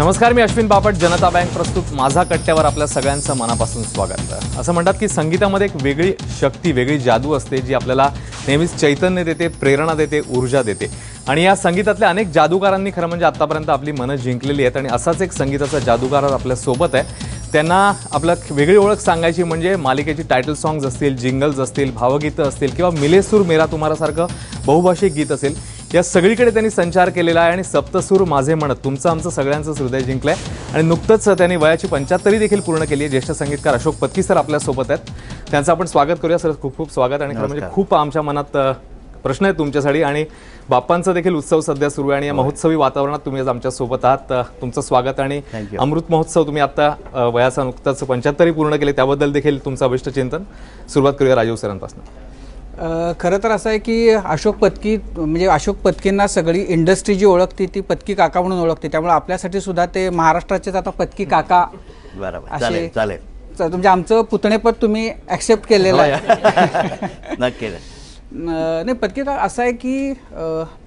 नमस्कार, मी अश्विन बापट. जनता बँक प्रस्तुत माझा कट्ट्यावर आपल्या सगळ्यांचं मनापासून स्वागत आहे. असं म्हणतात की संगीतामध्ये एक वेगळी शक्ती, वेगळी जादू असते जी आपल्याला नेहमीच चैतन्य देते, प्रेरणा देते, ऊर्जा देते. आणि या संगीतातल्या अनेक जादूगारांनी खरं म्हणजे आतापर्यंत आपली मनं जिंकलेली आहेत. आणि असाच एक संगीताचा जादूगार आपल्या सोबत आहे. त्यांना आपलं वेगळी ओळख सांगायची म्हणजे मालिकेची टायटल सॉंग्स असतील, जिंगल्स असतील, भावगीतं असतील किंवा मिले सूर मेरा तुम्हारा सारखं बहुभाषिक गीत असेल, या सगळीकडे त्यांनी संचार केलेला आहे. आणि सप्तसूर माझे म्हणत तुमचं आमचं सगळ्यांचं हृदय जिंकलंय. आणि नुकतंच त्यांनी वयाची 75 देखील पूर्ण केली आहे. ज्येष्ठ संगीतकार अशोक पत्की सर आपल्यासोबत आहेत. त्यांचं आपण स्वागत करूया. सर, खूप खूप स्वागत. आणि खरं म्हणजे खूप आमच्या मनात प्रश्न आहेत तुमच्यासाठी. आणि बाप्पांचा देखील उत्सव सध्या सुरू आहे आणि या महोत्सवी वातावरणात तुम्ही आज आमच्या सोबत आहात. तुमचं स्वागत. आणि अमृत महोत्सव तुम्ही आता वयाचा नुकताच 75 पूर्ण केले, त्याबद्दल देखील तुमचं अभिष्ट चिंतन. सुरुवात करूया राजीव सरांपासून. खरं तर असं आहे की अशोक पत्की म्हणजे अशोक पत्कींना सगळी इंडस्ट्री जी ओळखते ती पत्की काका म्हणून ओळखते. त्यामुळे आपल्यासाठी सुद्धा ते महाराष्ट्राचेच आता पत्की काका. बरोबर, चालेल चालेल. म्हणजे आमचं पुतणेपद तुम्ही ऍक्सेप्ट केलेलं आहे. नक्की. नाही पत्की का असं आहे की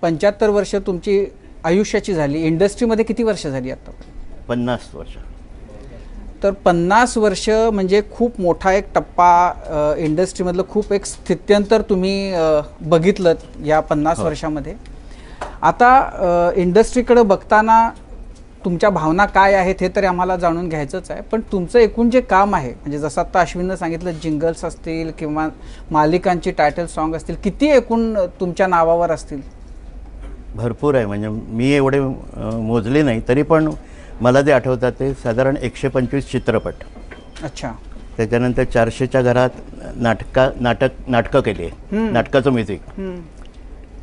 75 वर्ष तुमची आयुष्याची झाली. इंडस्ट्रीमध्ये किती वर्ष झाली आता? 50 वर्ष. तर 50 वर्ष म्हणजे खूप मोठा एक टप्पा. इंडस्ट्रीमधलं खूप एक स्थित्यंतर तुम्ही बघितलं या 50 वर्षामध्ये. आता इंडस्ट्रीकडे बघताना तुमच्या भावना काय आहेत हे तरी आम्हाला जाणून घ्यायचंच आहे. पण तुमचं एकूण जे काम आहे म्हणजे जसं आता अश्विननं सांगितलं, जिंगल्स असतील किंवा मालिकांची टायटल सॉंग असतील, किती एकूण तुमच्या नावावर असतील? भरपूर आहे. म्हणजे मी एवढे मोजले नाही, तरी पण मला जे आठवतात ते साधारण 125 चित्रपट. अच्छा. त्याच्यानंतर 400च्या घरात नाटकं केली, नाटकाचं म्युझिक.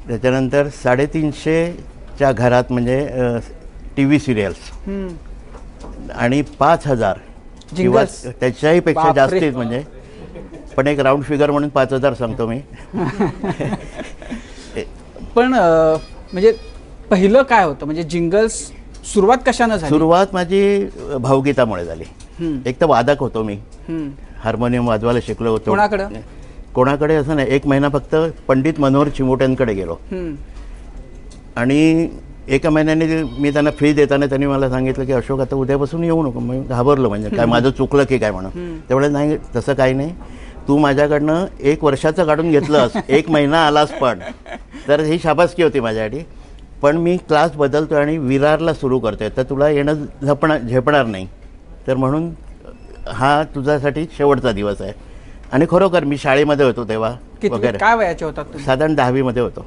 त्याच्यानंतर 350च्या घरात म्हणजे TV सिरियल्स. आणि 5000 किंवा त्याच्याही पेक्षा जास्तीच, म्हणजे पण एक राऊंड फिगर म्हणून 5000 सांगतो मी. पण म्हणजे पहिलं काय होतं म्हणजे जिंगल्स सुरुवात कशाने झाली? सुरुवात माझी भावगीतामुळे झाली. एक तर वादक होतो मी, हार्मोनियम वाजवायला शिकलो होतो. कोणाकडे असं नाही. 1 महिना फक्त पंडित मनोहर चिमोट्यांकडे गेलो. आणि एका महिन्याने मी त्यांना फी देताना त्यांनी मला सांगितलं की अशोक आता उद्यापासून येऊ नको. मी घाबरलो, म्हणजे काय माझं चुकलं की काय म्हणून. तेवढे नाही, तसं काही नाही, तू माझ्याकडनं 1 वर्षाचं काढून घेतलंस, 1 महिना आलास पण, तर ही शाबासकी होती माझ्यासाठी. पण मी क्लास बदलतो आणि विरारला सुरू करतोय, तर तुला येणं झेपणार नाही, तर म्हणून हा तुझ्यासाठी शेवटचा दिवस आहे. आणि खरोखर मी शाळेमध्ये होतो तेव्हा वगैरे. काय वयाचे होतात? साधारण 10वी मध्ये होतो.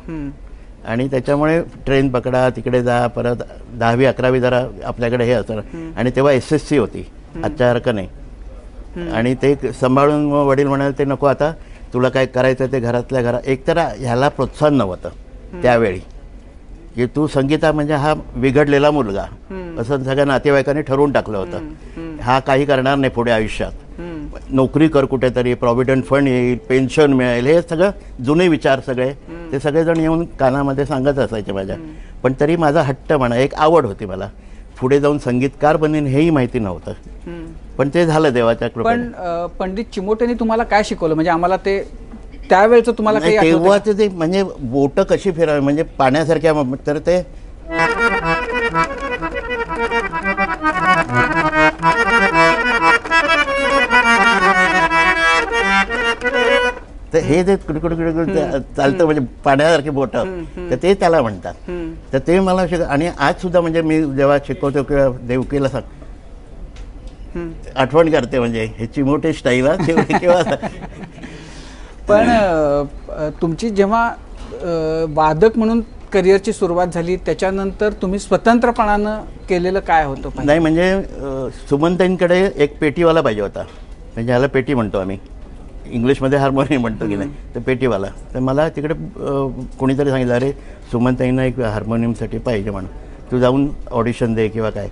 आणि त्याच्यामुळे ट्रेन पकडा, तिकडे जा, परत 10वी 11वी जरा आपल्याकडे हे असतं. आणि तेव्हा SSC होती, आजच्यासारखं नाही. आणि ते सांभाळून मग वडील म्हणाले ते नको, आता तुला काय करायचं ते घरातल्या घरात. एकतर ह्याला प्रोत्साहन नव्हतं त्यावेळी की तू संगीता म्हणजे हा बिघडलेला मुलगा, असं सगळ्या नातेवाईकांनी ठरवून टाकलं होतं. हा काही करणार नाही पुढे आयुष्यात, नोकरी कर कुठेतरी, प्रॉव्हिडंट फंड येईल, पेन्शन मिळेल, हे सगळं जुने विचार सगळे ते सगळेजण येऊन कानामध्ये सांगत असायचे माझ्या. पण तरी माझा हट्ट म्हणा, एक आवड होती मला, पुढे जाऊन संगीतकार बनेन हेही माहिती नव्हतं. पण ते झालं देवाच्या कृपेने. पण पंडित चिमोटेंनी तुम्हाला काय शिकवलं म्हणजे आम्हाला ते त्यावेळेचं तुम्हाला काही तेव्हाच ते म्हणजे बोट कशी फिरावी म्हणजे पाण्यासारख्या, तर ते हे जे कुडकुड चालतं म्हणजे पाण्यासारखे बोट, तर ते त्याला म्हणतात. तर ते मला आणि आज सुद्धा म्हणजे मी जेव्हा शिकवतो किंवा देवकीला आठवण करते, म्हणजे हे चिमोटे स्टाईल किंवा. पण तुमची जेव्हा वादक म्हणून करिअरची सुरुवात झाली त्याच्यानंतर तुम्ही स्वतंत्रपणानं केलेलं काय होतं? नाही म्हणजे सुमनताईंकडे एक पेटीवाला पाहिजे होता, म्हणजे ह्याला पेटी म्हणतो आम्ही, इंग्लिशमध्ये हार्मोनियम म्हणतो की नाही, तर पेटीवाला. तर मला तिकडे कोणीतरी सांगितलं अरे सुमनताईंना एक हार्मोनियमसाठी पाहिजे म्हणून, तू जाऊन ऑडिशन दे किंवा काय.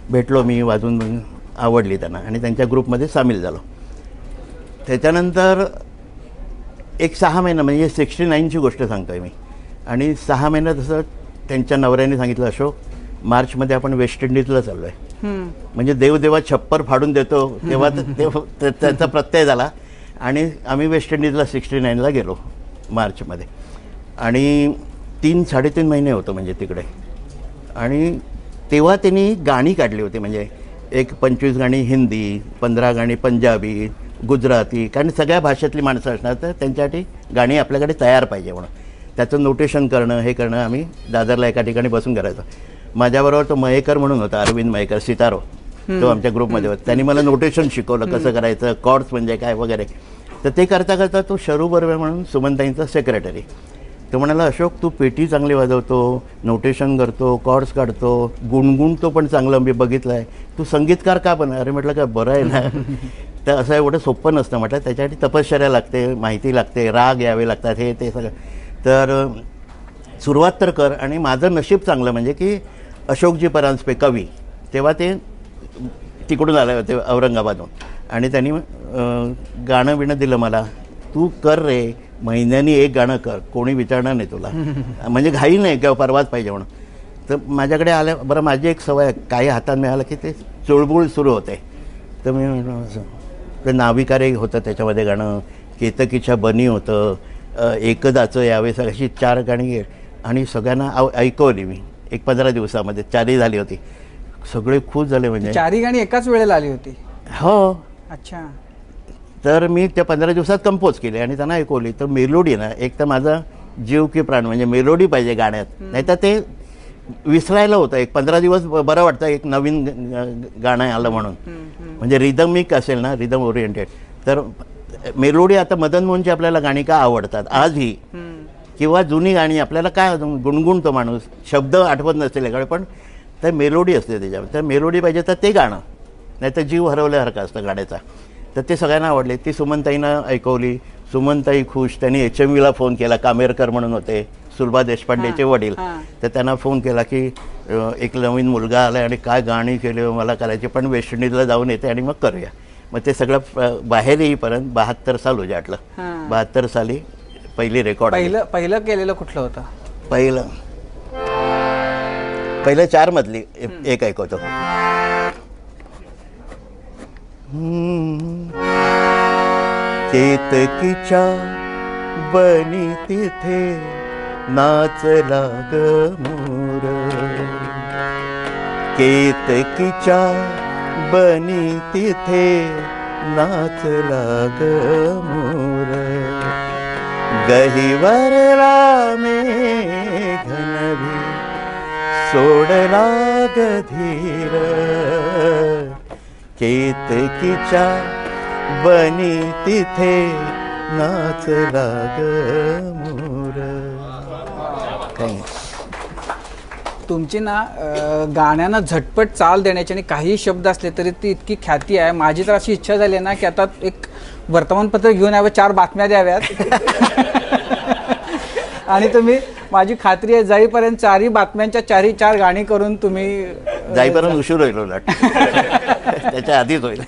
भेटलो मी, वाजून आवडली त्यांना आणि त्यांच्या ग्रुपमध्ये सामील झालो. त्याच्यानंतर एक 6 महिना म्हणजे 69ची गोष्ट सांगतोय मी. आणि 6 महिन्यात तसं त्यांच्या नवऱ्याने सांगितलं अशोक मार्चमध्ये आपण वेस्ट इंडिजला चाललो आहे. म्हणजे देवदेवा छप्पर फाडून देतो तेव्हा त्याचा प्रत्यय झाला. आणि आम्ही वेस्ट इंडिजला 69ला गेलो मार्चमध्ये. आणि 3-3.5 महिने होतो म्हणजे तिकडे. आणि तेव्हा त्यांनी गाणी काढली होती, म्हणजे एक 25 गाणी हिंदी, 15 गाणी पंजाबी, गुजराती, कारण सगळ्या भाषेतली माणसं असणार, तर त्यांच्यासाठी गाणी आपल्याकडे तयार पाहिजे म्हणून त्याचं नोटेशन करणं हे करणं आम्ही दादरला एका ठिकाणी बसून करायचो. माझ्याबरोबर तो मयेकर म्हणून होता, अरविंद मयेकर सितारो, तो आमच्या ग्रुपमध्ये होता. त्यांनी मला नोटेशन शिकवलं कसं करायचं, कॉर्ड्स म्हणजे काय वगैरे. तर ते करता करता तो शरू बर्वे म्हणून सुमनताईंचा सेक्रेटरी, तो म्हणाला, अशोक तू पेटी चांगली वाजवतो, नोटेशन करतो, कॉर्ड्स काढतो, गुणगुणतो पण चांगलं मी बघितलं आहे, तू संगीतकार का बन? अरे म्हटलं काय बरं आहे ना. तर असं एवढं सोपं नसतं म्हटलं, त्याच्यासाठी तपश्चर्या लागते, माहिती लागते, राग यावे लागतात, हे ते सगळं. तर सुरुवात तर कर. आणि माझं नशीब चांगलं म्हणजे की अशोकजी परांजपे कवी तेव्हा ते तिकडून आले होते औरंगाबादहून, आणि त्यांनी गाणं बिणं दिलं मला, तू कर रे, महिन्यानी एक गाणं कर, कोणी विचारणार नाही तुला, म्हणजे घाई नाही किंवा परवाच पाहिजे म्हणून. तर माझ्याकडे आलं. बरं, माझी एक सवय, काही हातात मिळालं की ते चुळबुळ सुरू होते. तर मी म्हटलं, ते नाविकारे होतं त्याच्यामध्ये गाणं, केतकीच्या बनी होतं, एकदाचं यावेळेस, अशी 4 गाणी, आणि सगळ्यांना ऐकवली मी एक 15 दिवसामध्ये, 4ही झाली होती. सगळे खुश झाले. म्हणजे 4ही गाणी एकाच वेळेला आली होती? हो. अच्छा. तर मी त्या 15 दिवसात कंपोज केली आणि त्यांना ऐकवली. तर मेलोडी ना, एक तर माझा जीव की प्राण, म्हणजे मेलोडी पाहिजे गाण्यात, नाही तर ते विसरायला होतं. एक 15 दिवस बरं वाटतं एक नवीन गाणं आलं म्हणून, म्हणजे रिदमिक असेल ना, रिदम ओरिएंटेड. तर मेलोडी, आता मदन मोहनची आपल्याला गाणी का आवडतात आजही, किंवा जुनी गाणी आपल्याला काय गुणगुणतो माणूस, शब्द आठवत नसतील एकडे, पण तर मेलोडी असते त्याच्यावर. तर मेलोडी पाहिजे तर ते गाणं, नाही तर जीव हरवल्यासारखं असतं गाण्याचा. तर ते सगळ्यांना आवडले. ती सुमनताईंना ऐकवली. सुमनताई खुश. त्यांनी HMVला फोन केला, कामेरकर म्हणून होते, सुलभा देशपांडेचे वडील. तर त्यांना फोन केला की एक नवीन मुलगा आला आणि काय गाणी केली मला करायची, पण वेस्ट इंडिजला जाऊन येते आणि मग करूया. मग ते सगळं बाहेर येईपर्यंत 72 साल उजाटलं. 72 साली पहिली रेकॉर्ड. पहिलं केलेलं कुठलं होतं? पहिलं 4 मधली एक ऐकवतो. केतकीच्या बनी तिथे नाचला ग मोर, केतकीच्या बनी तिथे नाचला ग मोर, गहिवरला मेघनभी सोडला ग धीर, केतकीच्या बनी तिथे नाचला ग मोर. तुमची ना गाण्यांना झटपट चाल देण्याची आणि काही शब्द असले तरी ती इतकी ख्याती आहे. माझी तर अशी इच्छा झाली ना की आता एक वर्तमानपत्र घेऊन यावं, 4 बातम्या द्याव्यात आणि तुम्ही, माझी खात्री आहे जाईपर्यंत 4ही बातम्यांच्या 4 गाणी करून तुम्ही जाईपर्यंत उशीर होईल उलट त्याच्या आधीच होईल.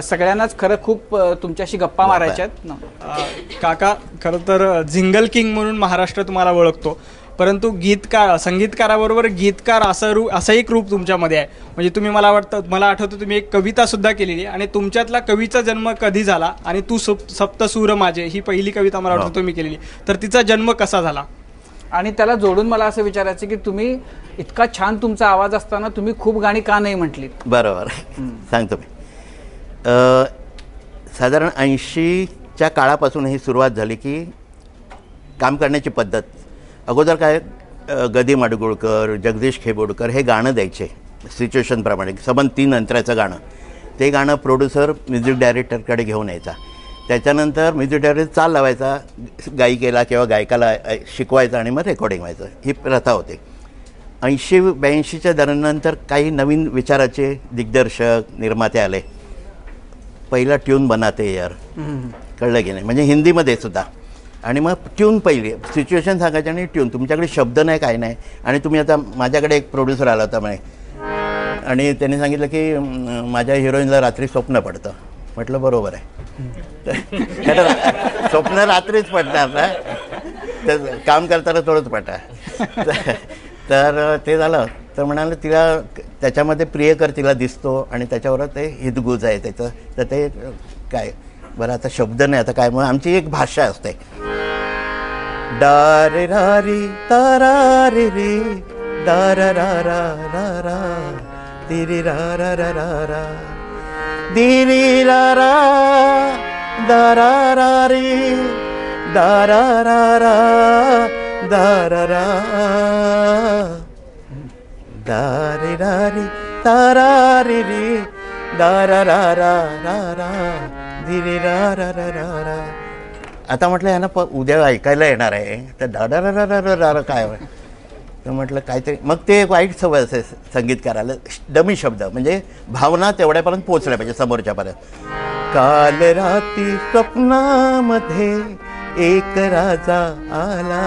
सगळ्यांनाच खरं खूप तुमच्याशी गप्पा मारायच्या आहेत. काका, खरं तर झिंगल किंग म्हणून महाराष्ट्र तुम्हाला ओळखतो, परंतु संगीतकाराबरोबर गीतकार असं एक रूप तुमच्यामध्ये आहे. म्हणजे तुम्ही, मला आठवतं तुम्ही एक कविता सुद्धा केलेली, आणि तुमच्यातला कवीचा जन्म कधी झाला, आणि तू सप्तसूर माझे ही पहिली कविता मला वाटतं तुम्ही केलेली, तर तिचा जन्म कसा झाला? आणि त्याला जोडून मला असं विचारायचं की तुम्ही इतका छान तुमचा आवाज असताना तुम्ही खूप गाणी का नाही म्हटलीत? बरोबर, सांगतो मी. साधारण 80च्या काळापासून ही सुरुवात झाली की काम करण्याची पद्धत. अगोदर काय, गदी माडगुळकर, जगदीश खेबोडकर हे गाणं द्यायचे सिच्युएशनप्रमाणे, सबंध 3 अंतराचं गाणं. ते गाणं प्रोड्युसर म्युझिक डायरेक्टरकडे घेऊन यायचा. त्याच्यानंतर म्युझिक डायरेक्टर चाल लावायचा, गायिकेला किंवा गायकाला शिकवायचं, आणि मग रेकॉर्डिंग व्हायचं. ही प्रथा होती. 80-82च्या दरम्यानंतर काही नवीन विचाराचे दिग्दर्शक, निर्माते आले. पहिला ट्यून बनाते यार, कळलं की नाही, म्हणजे हिंदीमध्ये सुद्धा. आणि मग ट्यून पहिली, सिच्युएशन सांगायची आणि ट्यून. तुमच्याकडे शब्द नाही, काय नाही, आणि तुम्ही आता, माझ्याकडे एक प्रोड्युसर आला होता म्हणे, आणि त्यांनी सांगितलं की माझ्या हिरोईनला रात्री स्वप्न पडतं. म्हटलं बरोबर आहे, स्वप्न रात्रीच पडणार ना, तर काम करताना थोडंच पडणार. तर ते झालं. तर म्हणाले तिला त्याच्यामध्ये प्रियकर तिला दिसतो, आणि त्याच्यावर ते हितगुज आहे त्याचं. तर ते काय, बरं आता शब्द नाही, आता काय, मग आमची एक भाषा असते, डारे रारी तारा रे रे दा रा रा रा रा रा दिरी रा रा रा रा रा दिरी रा रा दा रा रा रे दा रा रा रा दा रा रा दा रे रा रे दा रा रे रे दा रा रा रा रा रा दिरी रा रा रा रा रा. आता म्हटलं यांना उद्या ऐकायला येणार आहे तर दा रा रा रा रा रा काय तर म्हटलं काहीतरी. मग ते एक वाईट सवय असे संगीतकाराला, डमी शब्द म्हणजे भावना तेवढ्यापर्यंत पोहोचल्या पाहिजे समोरच्यापर्यंत. काल राती स्वप्नामध्ये एक राजा आला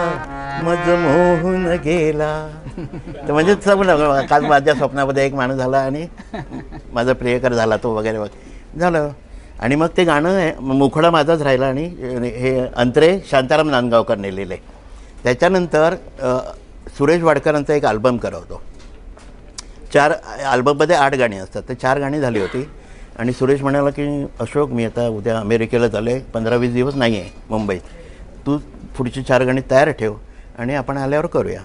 मज मोहून गेला. तर म्हणजे समजलं काल माझ्या स्वप्नामध्ये एक माणूस झाला आणि माझा प्रियकर झाला तो वगैरे वगैरे झालं. आणि मग ते गाणं मुखडा माझाच राहिला आणि हे अंतरे शांताराम नांदगावकरने लिहिले. त्याच्यानंतर सुरेश वाडकरांचा एक अल्बम करवतो. 4 अल्बममध्ये 8 गाणी असतात, तर 4 गाणी झाली होती. आणि सुरेश म्हणाला की अशोक मी आता उद्या अमेरिकेला चाललो आहे, 15-20 दिवस नाही आहे मुंबईत, तू पुढची 4 गाणी तयार ठेव आणि आपण आल्यावर करूया.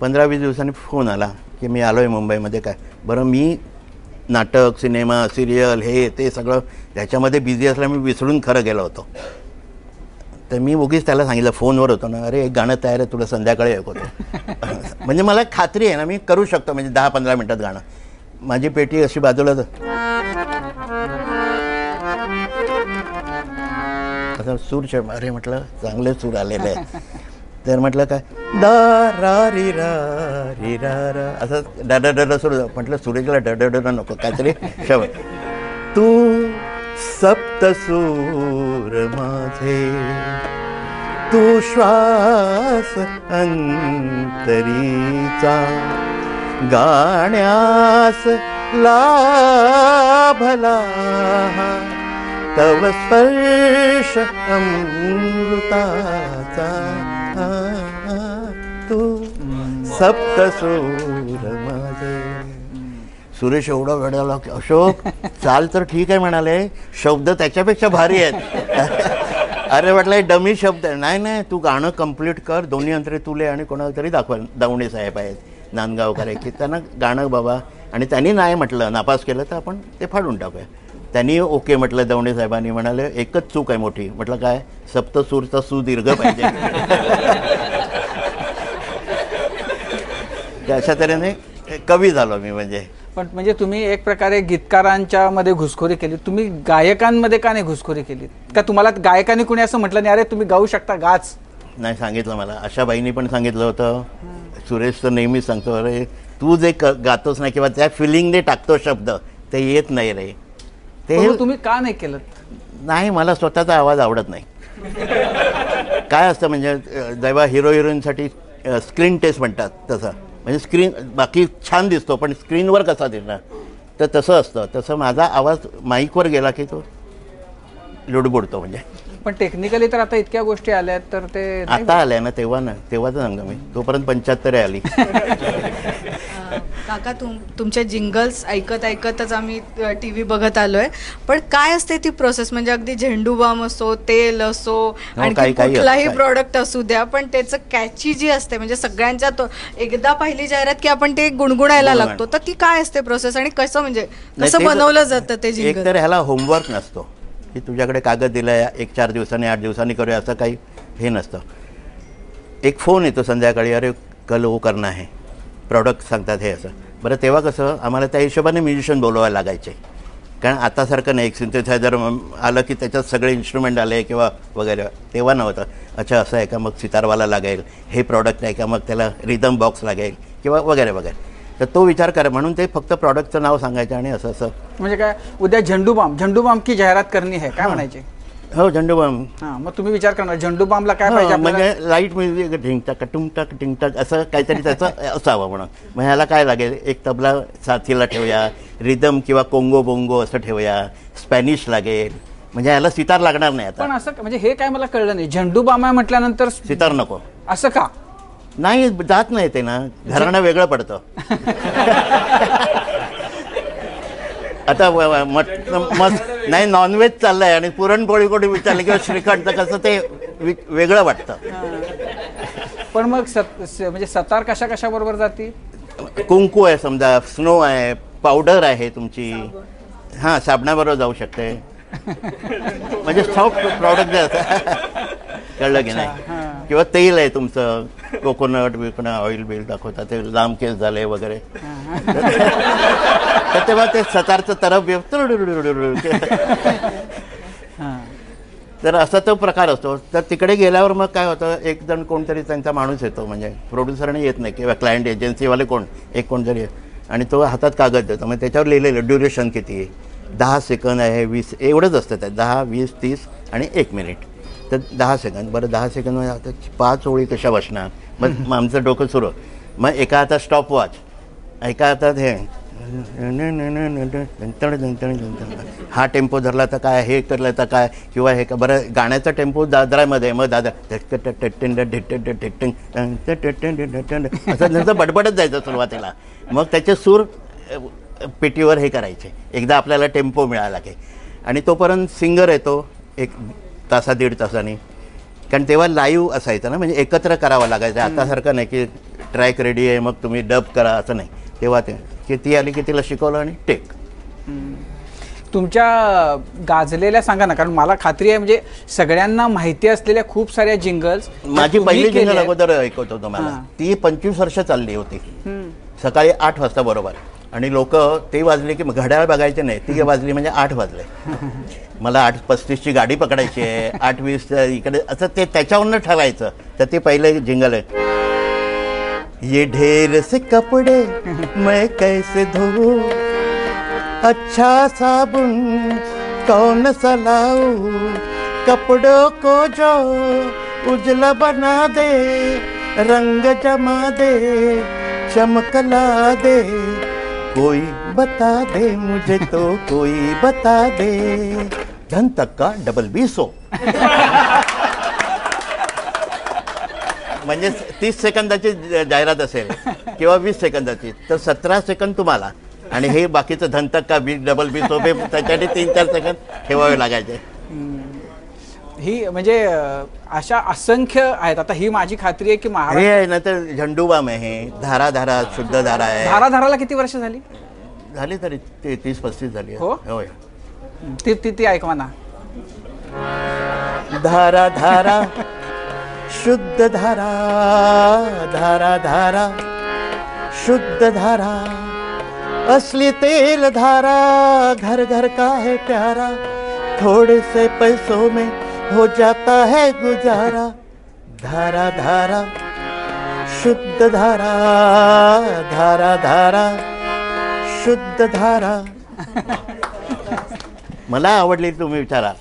15-20 दिवसांनी फोन आला की मी आलो आहे मुंबईमध्ये. काय बरं, मी नाटक, सिनेमा, सिरियल हे ते सगळं त्याच्यामध्ये बिझी असल्यामुळे मी विसरून खरं गेलो होतो. तर मी उगीच त्याला सांगितलं, फोनवर होतो ना, अरे एक गाणं तयार आहे, तुला संध्याकाळी ऐकवतो. म्हणजे मला खात्री आहे ना मी करू शकतो, म्हणजे 10-15 मिनटात गाणं. माझी पेटी अशी बाजूला असं सूर अरे म्हटलं चांगले सूर आलेले आहे. तर म्हटलं काय दा रा री रा री रा रा असं डा डा सूर. म्हटलं सुरेशला डा नको, काहीतरी शब्द. तू सप्तसूर माझे, तू श्वास अंतरीचा, गाण्यास लाभला तव स्पर्श अमृताचा, तू सप्तसूर माझे. सुरेश एवढा वेळाला की अशोक चाल तर ठीक आहे म्हणाले, शब्द त्याच्यापेक्षा भारी आहेत. अरे म्हटलं डमी शब्द. नाही नाही, तू गाणं कंप्लीट कर. दोन्ही अंतरे तुले आणि कोणाला तरी दाखवा. दावणे साहेब आहेत नांदगावकर आहे की त्यांना गाणं बाबा. आणि त्यांनी नाही म्हटलं, नापास केलं तर आपण ते फाडून टाकूया. त्यांनी ओके म्हटलं. दवणे साहेबांनी म्हणाले एकच चूक आहे मोठी. म्हटलं काय? सप्तसूरचा सुदीर्घ पाहिजे. अशा तऱ्हेने कवी झालो मी. पण म्हणजे तुम्ही एक प्रकारे गीतकारांच्या मध्ये घुसखोरी केली, तुम्ही गायकांमध्ये का नाही घुसखोरी केली? का तुम्हाला गायकांनी कुणी असं म्हटलं नाही, अरे तुम्ही गाऊ शकता, गाच? नाही, सांगितलं मला. आशाबाईंनी पण सांगितलं होतं. सुरेश तर नेहमीच सांगतो, अरे तू जे गातोस ना किंवा त्या फिलिंगने टाकतो शब्द, ते येत नाही रे. ते तुम्ही का नाही केलं? नाही, मला स्वतःचा आवाज आवडत नाही. काय असतं म्हणजे जेव्हा हिरो हिरोईनसाठी स्क्रीन टेस्ट म्हणतात तसं, म्हणजे स्क्रीन बाकी छान दिसतो पण स्क्रीनवर कसा दिसणार, तर तसं असतं. तसं माझा आवाज माईकवर गेला की तो लुडबुडतो. म्हणजे पण टेक्निकली तर आता इतक्या गोष्टी आल्या तर ते आता आल्या ना, तेव्हा ना, तेव्हाच सांगा मी. तोपर्यंत 75 आली. काका तुमच्या जिंगल्स ऐकत ऐकतच आम्ही TV बघत आलोय. पण काय असते ती प्रोसेस? म्हणजे अगदी झेंडू बाम असो, तेल असो, आणि कुठलाही प्रोडक्ट असू द्या, पण त्याचं कॅची जी असते, म्हणजे सगळ्यांच्या एकदा पहिली जाहिरात की आपण ते गुणगुणायला लागतो, तर ती काय असते प्रोसेस आणि कसं म्हणजे कसं बनवलं जातं ते जिंगल? एक तर ह्याला होमवर्क नसतो की तुझ्याकडे कागद दिलाय 1-4 दिवसांनी 8 दिवसांनी करूया, असं काही हे नसतं. एक फोन येतो संध्याकाळी, अरे कल वो करना है, प्रॉडक्ट सांगतात हे असं. बरं, तेव्हा कसं आम्हाला त्या हिशोबाने म्युझिशियन बोलवायला लागायचे, कारण आतासारखं नाही. एक सिंथेसायझर आलं की त्याच्यात सगळे इन्स्ट्रुमेंट आले किंवा वगैरे, तेव्हा नव्हतं. अच्छा असं आहे का, मग सितारवाला लागेल, हे प्रॉडक्ट आहे का, मग त्याला रिदम बॉक्स लागेल किंवा वगैरे वगैरे. तर तो विचार करा, म्हणून ते फक्त प्रॉडक्टचं नाव सांगायचं आणि असं असं. म्हणजे काय, उद्या झेंडू बाम की जाहिरात करणी आहे काय म्हणायचे? हो, झेंडू बाम. हां, मग तुम्ही विचार करणार झेंडू बामला काय पाहिजे? म्हणजे लाईट म्युझिक, ढिंगटक टुंगटक ढिंगटक असं काहीतरी त्याचं असावं म्हणून. मग ह्याला काय लागेल, एक तबला साथीला ठेवूया, रिदम किंवा कोंगो बोंगो असं ठेवूया, स्पॅनिश लागेल, म्हणजे ह्याला सितार लागणार नाही. आता पण असं म्हणजे हे काय मला कळलं नाही, झेंडू बाम आहे म्हटल्यानंतर सितार नको असं का? नाही, जात नाही ते ना, घराणं वेगळं पडतं. आता नाही, नॉनव्हेज चाललंय आणि पुरणपोळी कोणी विचारली किंवा श्रीखंड, तर कसं ते वेगळं वाटतं. पण मग म्हणजे सतार कशा बरोबर जाती? कुंकू आहे समजा, स्नो आहे, पावडर आहे तुमची, हां साबणाबरोबर जाऊ शकते. म्हणजे सॉफ्ट प्रॉडक्ट जे असतात कळलं की नाही, किंवा तेल आहे तुमचं, कोकोनट बिकोनट ऑइल बिल दाखवतात, ते लांब केस झाले वगैरे, तर तेव्हा ते सतारचं तरफ तर असा तो प्रकार असतो. तर तिकडे गेल्यावर मग काय होतं, एक जण कोणतरी त्यांचा माणूस येतो, म्हणजे प्रोड्युसरने येत नाही किंवा क्लायंट एजन्सीवाले एक कोणतरी, आणि तो हातात कागद देतो. मग त्याच्यावर लिहिलेलं ड्युरेशन किती आहे, 10 सेकंद आहे, 20 एवढंच असतं त्यात, 10, 20, 30 आणि 1 मिनिट. तर 10 सेकंद, बरं 10 सेकंदमध्ये आता 5 ओळी कशा बसणार. मग आमचं डोकं सुरू, मग एका हातात स्टॉप वॉच, एका हातात हे, हा टेम्पो धरला तर काय, हे करलं तर काय, किंवा हे बरं गाण्याचा टेम्पो दादरामध्ये, मग दादा असं त्यांचं बडबडत जायचं सुरुवातीला. मग त्याचे सूर पेटीवर हे करायचे. एकदा आपल्याला टेम्पो मिळाला की, आणि तोपर्यंत सिंगर येतो 1 तासा 1.5 तासांनी, कारण तेव्हा लाईव्ह असायचं ना, म्हणजे एकत्र करावं लागायचं. आतासारखं नाही की ट्रॅक रेडी आहे मग तुम्ही डब करा, असं नाही. तेव्हा ते की ती आली की तिला शिकवलं आणि टेक. तुमच्या गाजलेल्या सांगा ना, कारण मला खात्री आहे म्हणजे सगळ्यांना माहिती असलेल्या खूप साऱ्या जिंगल्स. माझी पहिली जिंगल अगोदर ऐकवतो तुम्हाला, ती 25 वर्ष चालली होती, सकाळी 8 वाजता बरोबर. आणि लोक ते वाजले की घड्याळ बघायचे नाही, ती वाजली म्हणजे 8 वाजले. मला 8:35ची गाडी पकडायची आहे, 8:20 इकडे, असं ते त्याच्यावरनं ठरायचं. तर ते पहिले जिंगल आहे, ये ढेर से कपडे मैं कैसे धोऊं, अच्छा साबुन कौन सा लाऊं, कपड़ों को जो उजला बना दे, रंग जमा दे, चमकला दे, कोई बता दे मुझे तो कोई बता दे, धन तक का डबल बी सो. म्हणजे 30 सेकंदाची जाहिरात असेल किंवा 20 सेकंदाची, तर 17 सेकंद तुम्हाला, आणि हे बाकीचं धनतक का बी डबल बी सोपे त्याच्यासाठी 3-4 सेकंद ठेवावे लागायचे. ही म्हणजे अशा असंख्य आहेत. आता ही माझी खात्री आहे की हे आहे ना, तर झंडूबाम आहे, धारा धारा शुद्ध धारा आहे. धाराला किती वर्ष झाली? झाली तरी 30-35 झाली. हो, होय. ती ऐकवा ना. धारा धारा शुद्ध धारा, धारा धारा शुद्ध धारा, असली तेल धारा, घर घर का है प्यारा, थोड़े से पैसों में हो जाता है गुजारा, धारा धारा शुद्ध धारा, धारा धारा शुद्ध धारा. मला आवडली तुम्ही विचारा,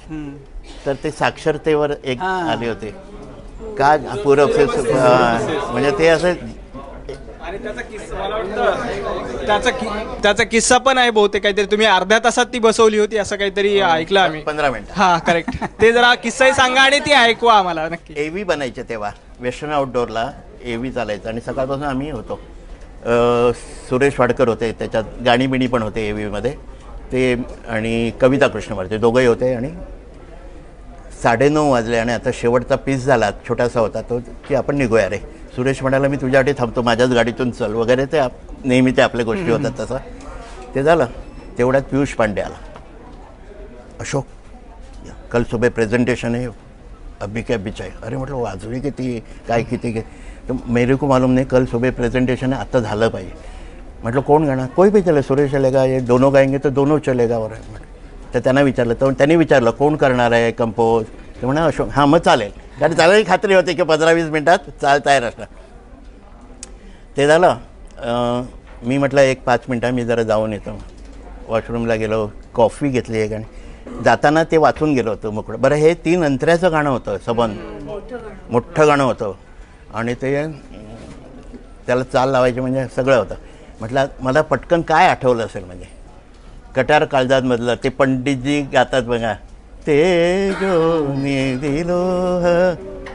तर ते साक्षरतेवर एक आले होते का पूरब, म्हणजे ते असं. आणि त्याचा किस्सा मला वाटतं त्याचा किस्सा पण आहे बहुतेक, काहीतरी तुम्ही अर्ध्या तासात ती बसवली होती असं काहीतरी ऐकलं आम्ही. 15 मिनिटं. हा करेक्ट. ते जरा किस्साही सांगा आणि ती ऐकवा आम्हाला नक्की. एव्ही बनायचे तेव्हा, वेस्टर्न आउटडोअरला एव्ही चालायचं, आणि सकाळपासून आम्ही होतो. सुरेश वाडकर होते त्याच्यात, गाणी बिणी पण होते एव्हीमध्ये ते, आणि कविता कृष्णमूर्ती दोघंही होते. आणि 9:30 वाजले आणि आता शेवटचा पीस झाला, छोटासा होता तो, की आपण निघूया रे. सुरेश म्हणाला मी तुझ्यासाठी थांबतो, माझ्याच गाडीतून चल वगैरे, ते नेहमी ते आपल्या गोष्टी होतात तसं. ते झालं. तेवढ्यात पियुष पांडे आला, अशोक कल सुबह प्रेजेंटेशन है, अभी क्या बिच आहे. अरे म्हटलं वाजवी किती काय किती, तर मेरे को मालूम नाही, कल सुबह प्रेजेंटेशन आहे, आता झालं पाहिजे. म्हटलं कोण गाणार, कोई भी चले, सुरेश चलेगा, ये दोनों गाएंगे तर दोनों चलेगा वर. तर त्यांना विचारलं, तर त्यांनी विचारलं कोण करणार आहे कंपोज, ते म्हणा अशोक. हां मग चालेल, कारण चालायची खात्री होती की 15-20 मिनिटात तयार असणार. ते झालं. मी म्हटलं 1-5 मिनटं मी जरा जाऊन येतो. वॉशरूमला गेलो, कॉफी घेतली एक, आणि जाताना ते वाचून गेलो होतं मोकळं. बरं हे 3 अंतऱ्याचं गाणं होतं, सबन मोठं गाणं होतं, आणि ते त्याला चाल लावायची म्हणजे सगळं होतं. म्हटलं मला पटकन काय आठवलं असेल, म्हणजे कटार काळजातमधलं ते पंडितजी गातात बघा, ते जो मी दिलो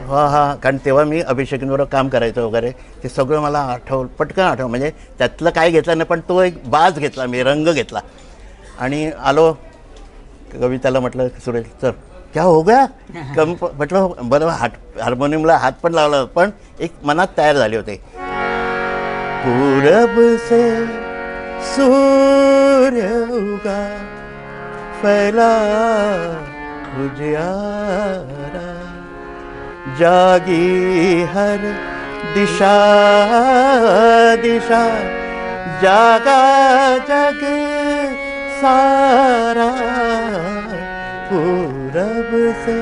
हा हा, कारण तेव्हा मी अभिषेकींबरोबर काम करायचं वगैरे, ते सगळं मला पटकन आठवलं. म्हणजे त्यातलं काय घेतलं नाही, पण तो एक बाज घेतला मी, रंग घेतला. आणि आलो कविताला, म्हटलं सुरेश सर क्या हो गया, म्हटलं बरं हार्मोनियमला हात पण लावला, पण एक मनात तयार झाले होते. पूरब से सूर्य उगा फैला उजियारा, जागी हर दिशा दिशा, जागा जग सारा, पूरब से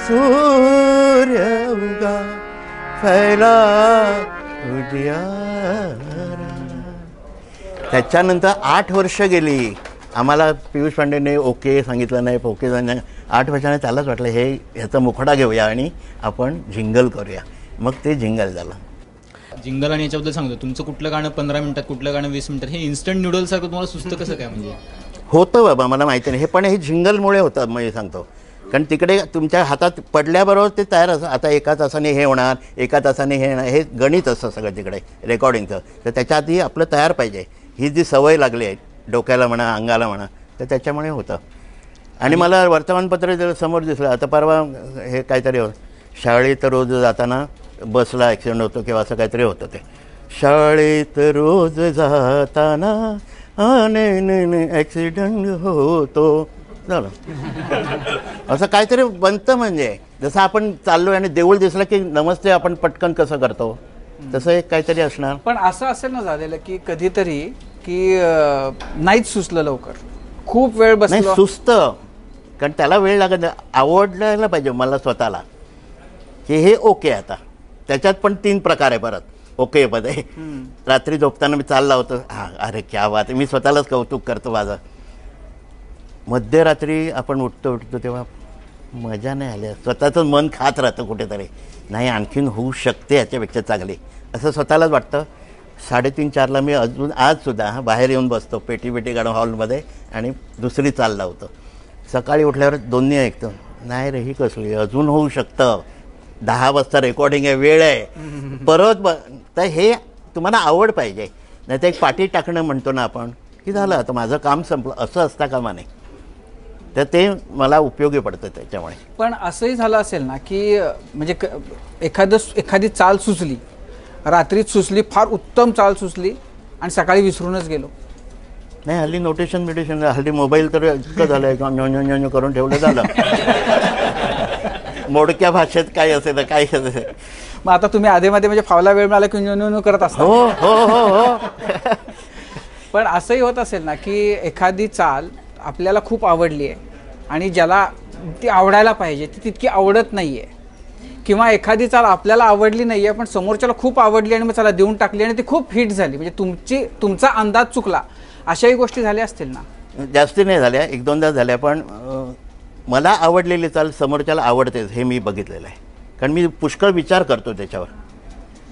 सूर्य उगा फैला उजियारा. त्याच्यानंतर 8 वर्ष गेली. आम्हाला पियुष पांडेने ओके सांगितलं नाही, ओके सांगितलं. 8 वर्षाने त्यालाच वाटलं हे ह्याचा मुखडा घेऊया आणि आपण जिंगल करूया. मग ते जिंगल झालं. जिंगल आणि याच्याबद्दल सांगतो, तुमचं कुठलं गाणं 15 मिनिटात, कुठलं गाणं 20 मिनिटात, हे इन्स्टंट नूडल्ससारखं तुम्हाला सुचतं कसं काय? म्हणजे होतं बाबा, मला माहिती नाही हे, पण हे जिंगलमुळे होतं. मी सांगतो, कारण तिकडे तुमच्या हातात पडल्याबरोबर ते तयार असं, आता एका तासाने हे होणार, एका तासाने हे होणार, हे गणित असतं सगळं तिकडे रेकॉर्डिंगचं. तर त्याच्या आधी आपलं तयार पाहिजे. ही जी सवय लागली आहे डोक्याला म्हणा, अंगाला म्हणा, तर त्याच्यामुळे होतं. आणि मला वर्तमानपत्र जर समोर दिसलं, आता परवा हे काहीतरी शाळेत रोज जाताना बसला ॲक्सिडेंट होतो किंवा असं काहीतरी होतं. ते शाळेत रोज जाताना ॲक्सिडेंट होतो झालं असं काहीतरी बनतं. म्हणजे जसं आपण चाललो आणि देऊळ दिसलं की नमस्ते आपण पटकन कसं करतो, तसं एक काहीतरी असणार. पण असं असेल ना झालेलं की कधीतरी की नाहीच सुचलं लवकर, खूप वेळ नाही बसलो. सुचतं, कारण त्याला वेळ लागत, आवडायला पाहिजे मला स्वतःला की हे ओके. आता त्याच्यात पण 3 प्रकार आहे परत ओके मध्ये. रात्री झोपताना मी चालला होतो, हां अरे क्या बात, मी स्वतःलाच कौतुक करतो माझं. मध्यरात्री आपण उठतो तेव्हा मजा नाही आली, स्वतःचं मन खात राहतं कुठेतरी, नाही आणखीन होऊ शकते याच्यापेक्षा चांगली असं स्वतःलाच वाटतं. 3:30-4ला मी अजून आजसुद्धा बाहेर येऊन बसतो पेटी काढून हॉलमध्ये आणि दुसरी चाल लावतो. सकाळी उठल्यावर दोन्ही ऐकतो, नाही रे ही कसली, अजून होऊ शकतं, 10 वाजता रेकॉर्डिंग आहे, वेळ आहे परत. तर हे तुम्हाला आवड पाहिजे, नाही तर एक पाठी टाकणं म्हणतो ना आपण की झालं आता माझं काम संपलं, असं असता कामा नये. तर ते मला उपयोगी पडतं त्याच्यामुळे. पण असंही झालं असेल ना की म्हणजे एखादी चाल सुचली, रात्रीच सुचली, फार उत्तम चाल सुचली आणि सकाळी विसरूनच गेलो. नाही हल्ली नोटेशन हल्ली मोबाईल तर इतकं झालं आहे करून ठेवलं झालं. मोडक्या भाषेत काय असेल तर काय असेल. मग आता तुम्ही आधेमध्ये म्हणजे फावला वेळ मिळाला की न्यू करत असता. हो हो हो हो. पण असंही होत असेल ना की एखादी चाल आपल्याला खूप आवडली आहे आणि ज्याला ती आवडायला पाहिजे ती तितकी आवडत नाही आहे, किंवा एखादी चाल आपल्याला आवडली नाही आहे पण समोरच्याला खूप आवडली आणि मग त्याला देऊन टाकली आणि ती खूप हिट झाली, म्हणजे तुमचा अंदाज चुकला, अशाही गोष्टी झाल्या असतील ना? जास्ती नाही झाल्या, 1-2दा झाल्या, पण मला आवडलेली चाल समोरच्याला आवडतेच हे मी बघितलेलं आहे. कारण मी पुष्कळ विचार करतो त्याच्यावर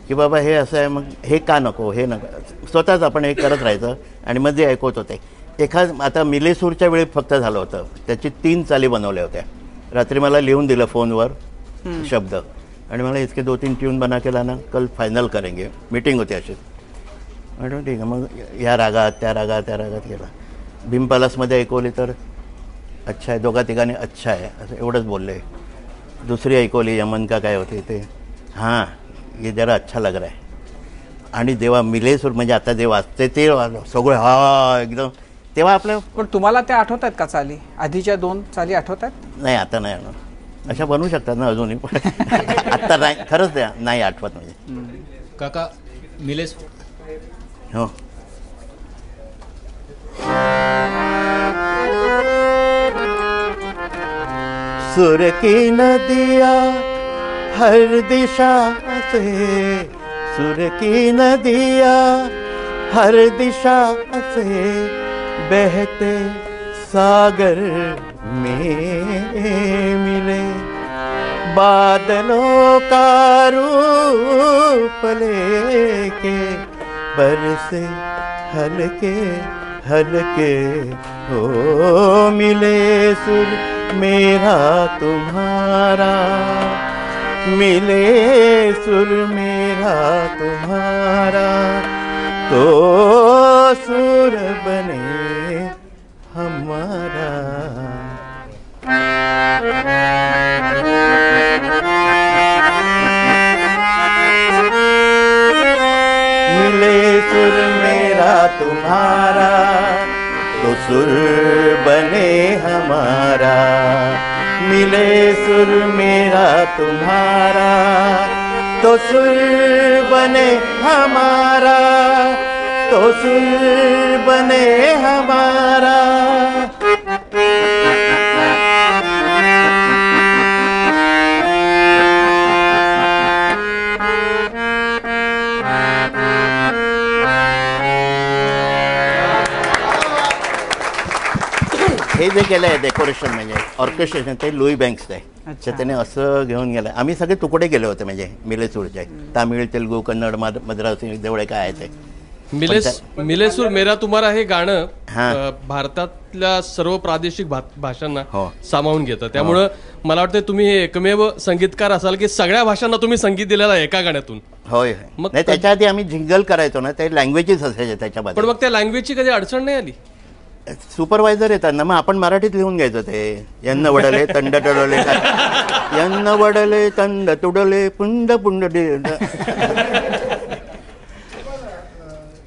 की बाबा हे असं आहे, मग हे का नको, हे नको, स्वतःच आपण हे करत राहायचं आणि मग जे ऐकवत होते. आता मिलेसूरच्या वेळी फक्त झालं होतं, त्याची 3 चाली बनवल्या होत्या. रात्री मला लिहून दिलं फोनवर शब्द आणि मला इसके 2-3 ट्यून बना के लाना, कल फायनल करेंगे. मीटिंग होती अशी. म्हटलं ठीक आहे, मग या रागात त्या रागात गेला. भीम पॅलेसमध्ये ऐकवली तर अच्छा आहे, 2-3 अच्छा आहे असं एवढंच बोलले. दुसरी ऐकवली यमन का काय होते ते, हां ये जरा अच्छा लग रहा है. आणि जेव्हा मिलेसूर म्हणजे आता जे वाचते ते सगळं हा एकदम, तेव्हा आपलं. पण तुम्हाला त्या आठवत आहेत का चाली? आधीच्या 2 चाली आठवत आहेत? नाही आता नाही आठवत. अशा बनवू शकतात ना अजूनही, पण आत्ता नाही, खरंच नाही आठवत. म्हणजे काका मिलेस हो. सुर की नदिया हर दिशा से, सुर की नदिया हर दिशा से बहते सागर में मिले, बादलों का रूप लेके बरसे हल्के हल्के हो मिले सुर मेरा तुम्हारा, मिले सुर मेरा तुम्हारा, तो सुर बने हमारा. मिले तो सुर बने हमारा, मिले सुर मेरा तुम्हारा, तो सुर बने हमारा, तो सुर बने हमारा। हे जे केलं आहे डेकोरेशन म्हणजे ऑर्केस्ट्रेशन ते लुई बँक्स आहे. तर त्याने असं घेऊन गेलं. आम्ही सगळे तुकडे गेले होते म्हणजे मिलेसूरचे, तामिळ, तेलुगू, कन्नड, मद्रासी जेवढे काय आहे ते. मिलेसूर मेरा तुम्हारा हे गाणं भारतातल्या सर्व प्रादेशिक भाषांना सामावून घेतं. त्यामुळं मला वाटतं तुम्ही हे एकमेव संगीतकार असाल की सगळ्या भाषांना तुम्ही संगीत दिलेलं आहे एका गाण्यातून. होय. मग त्याच्या आधी आम्ही जिंगल करायचो ना, ते लँग्वेजेस असायचे त्याच्यामध्ये. पण मग त्या लँग्वेजची कधी अडचण नाही आली? सुपरवायझर येतात ना, मग आपण मराठीत लिहून घ्यायचं. ते यन्न वडले तंड टडले, यन्न वडले तंड तुडले पुंड पुंड.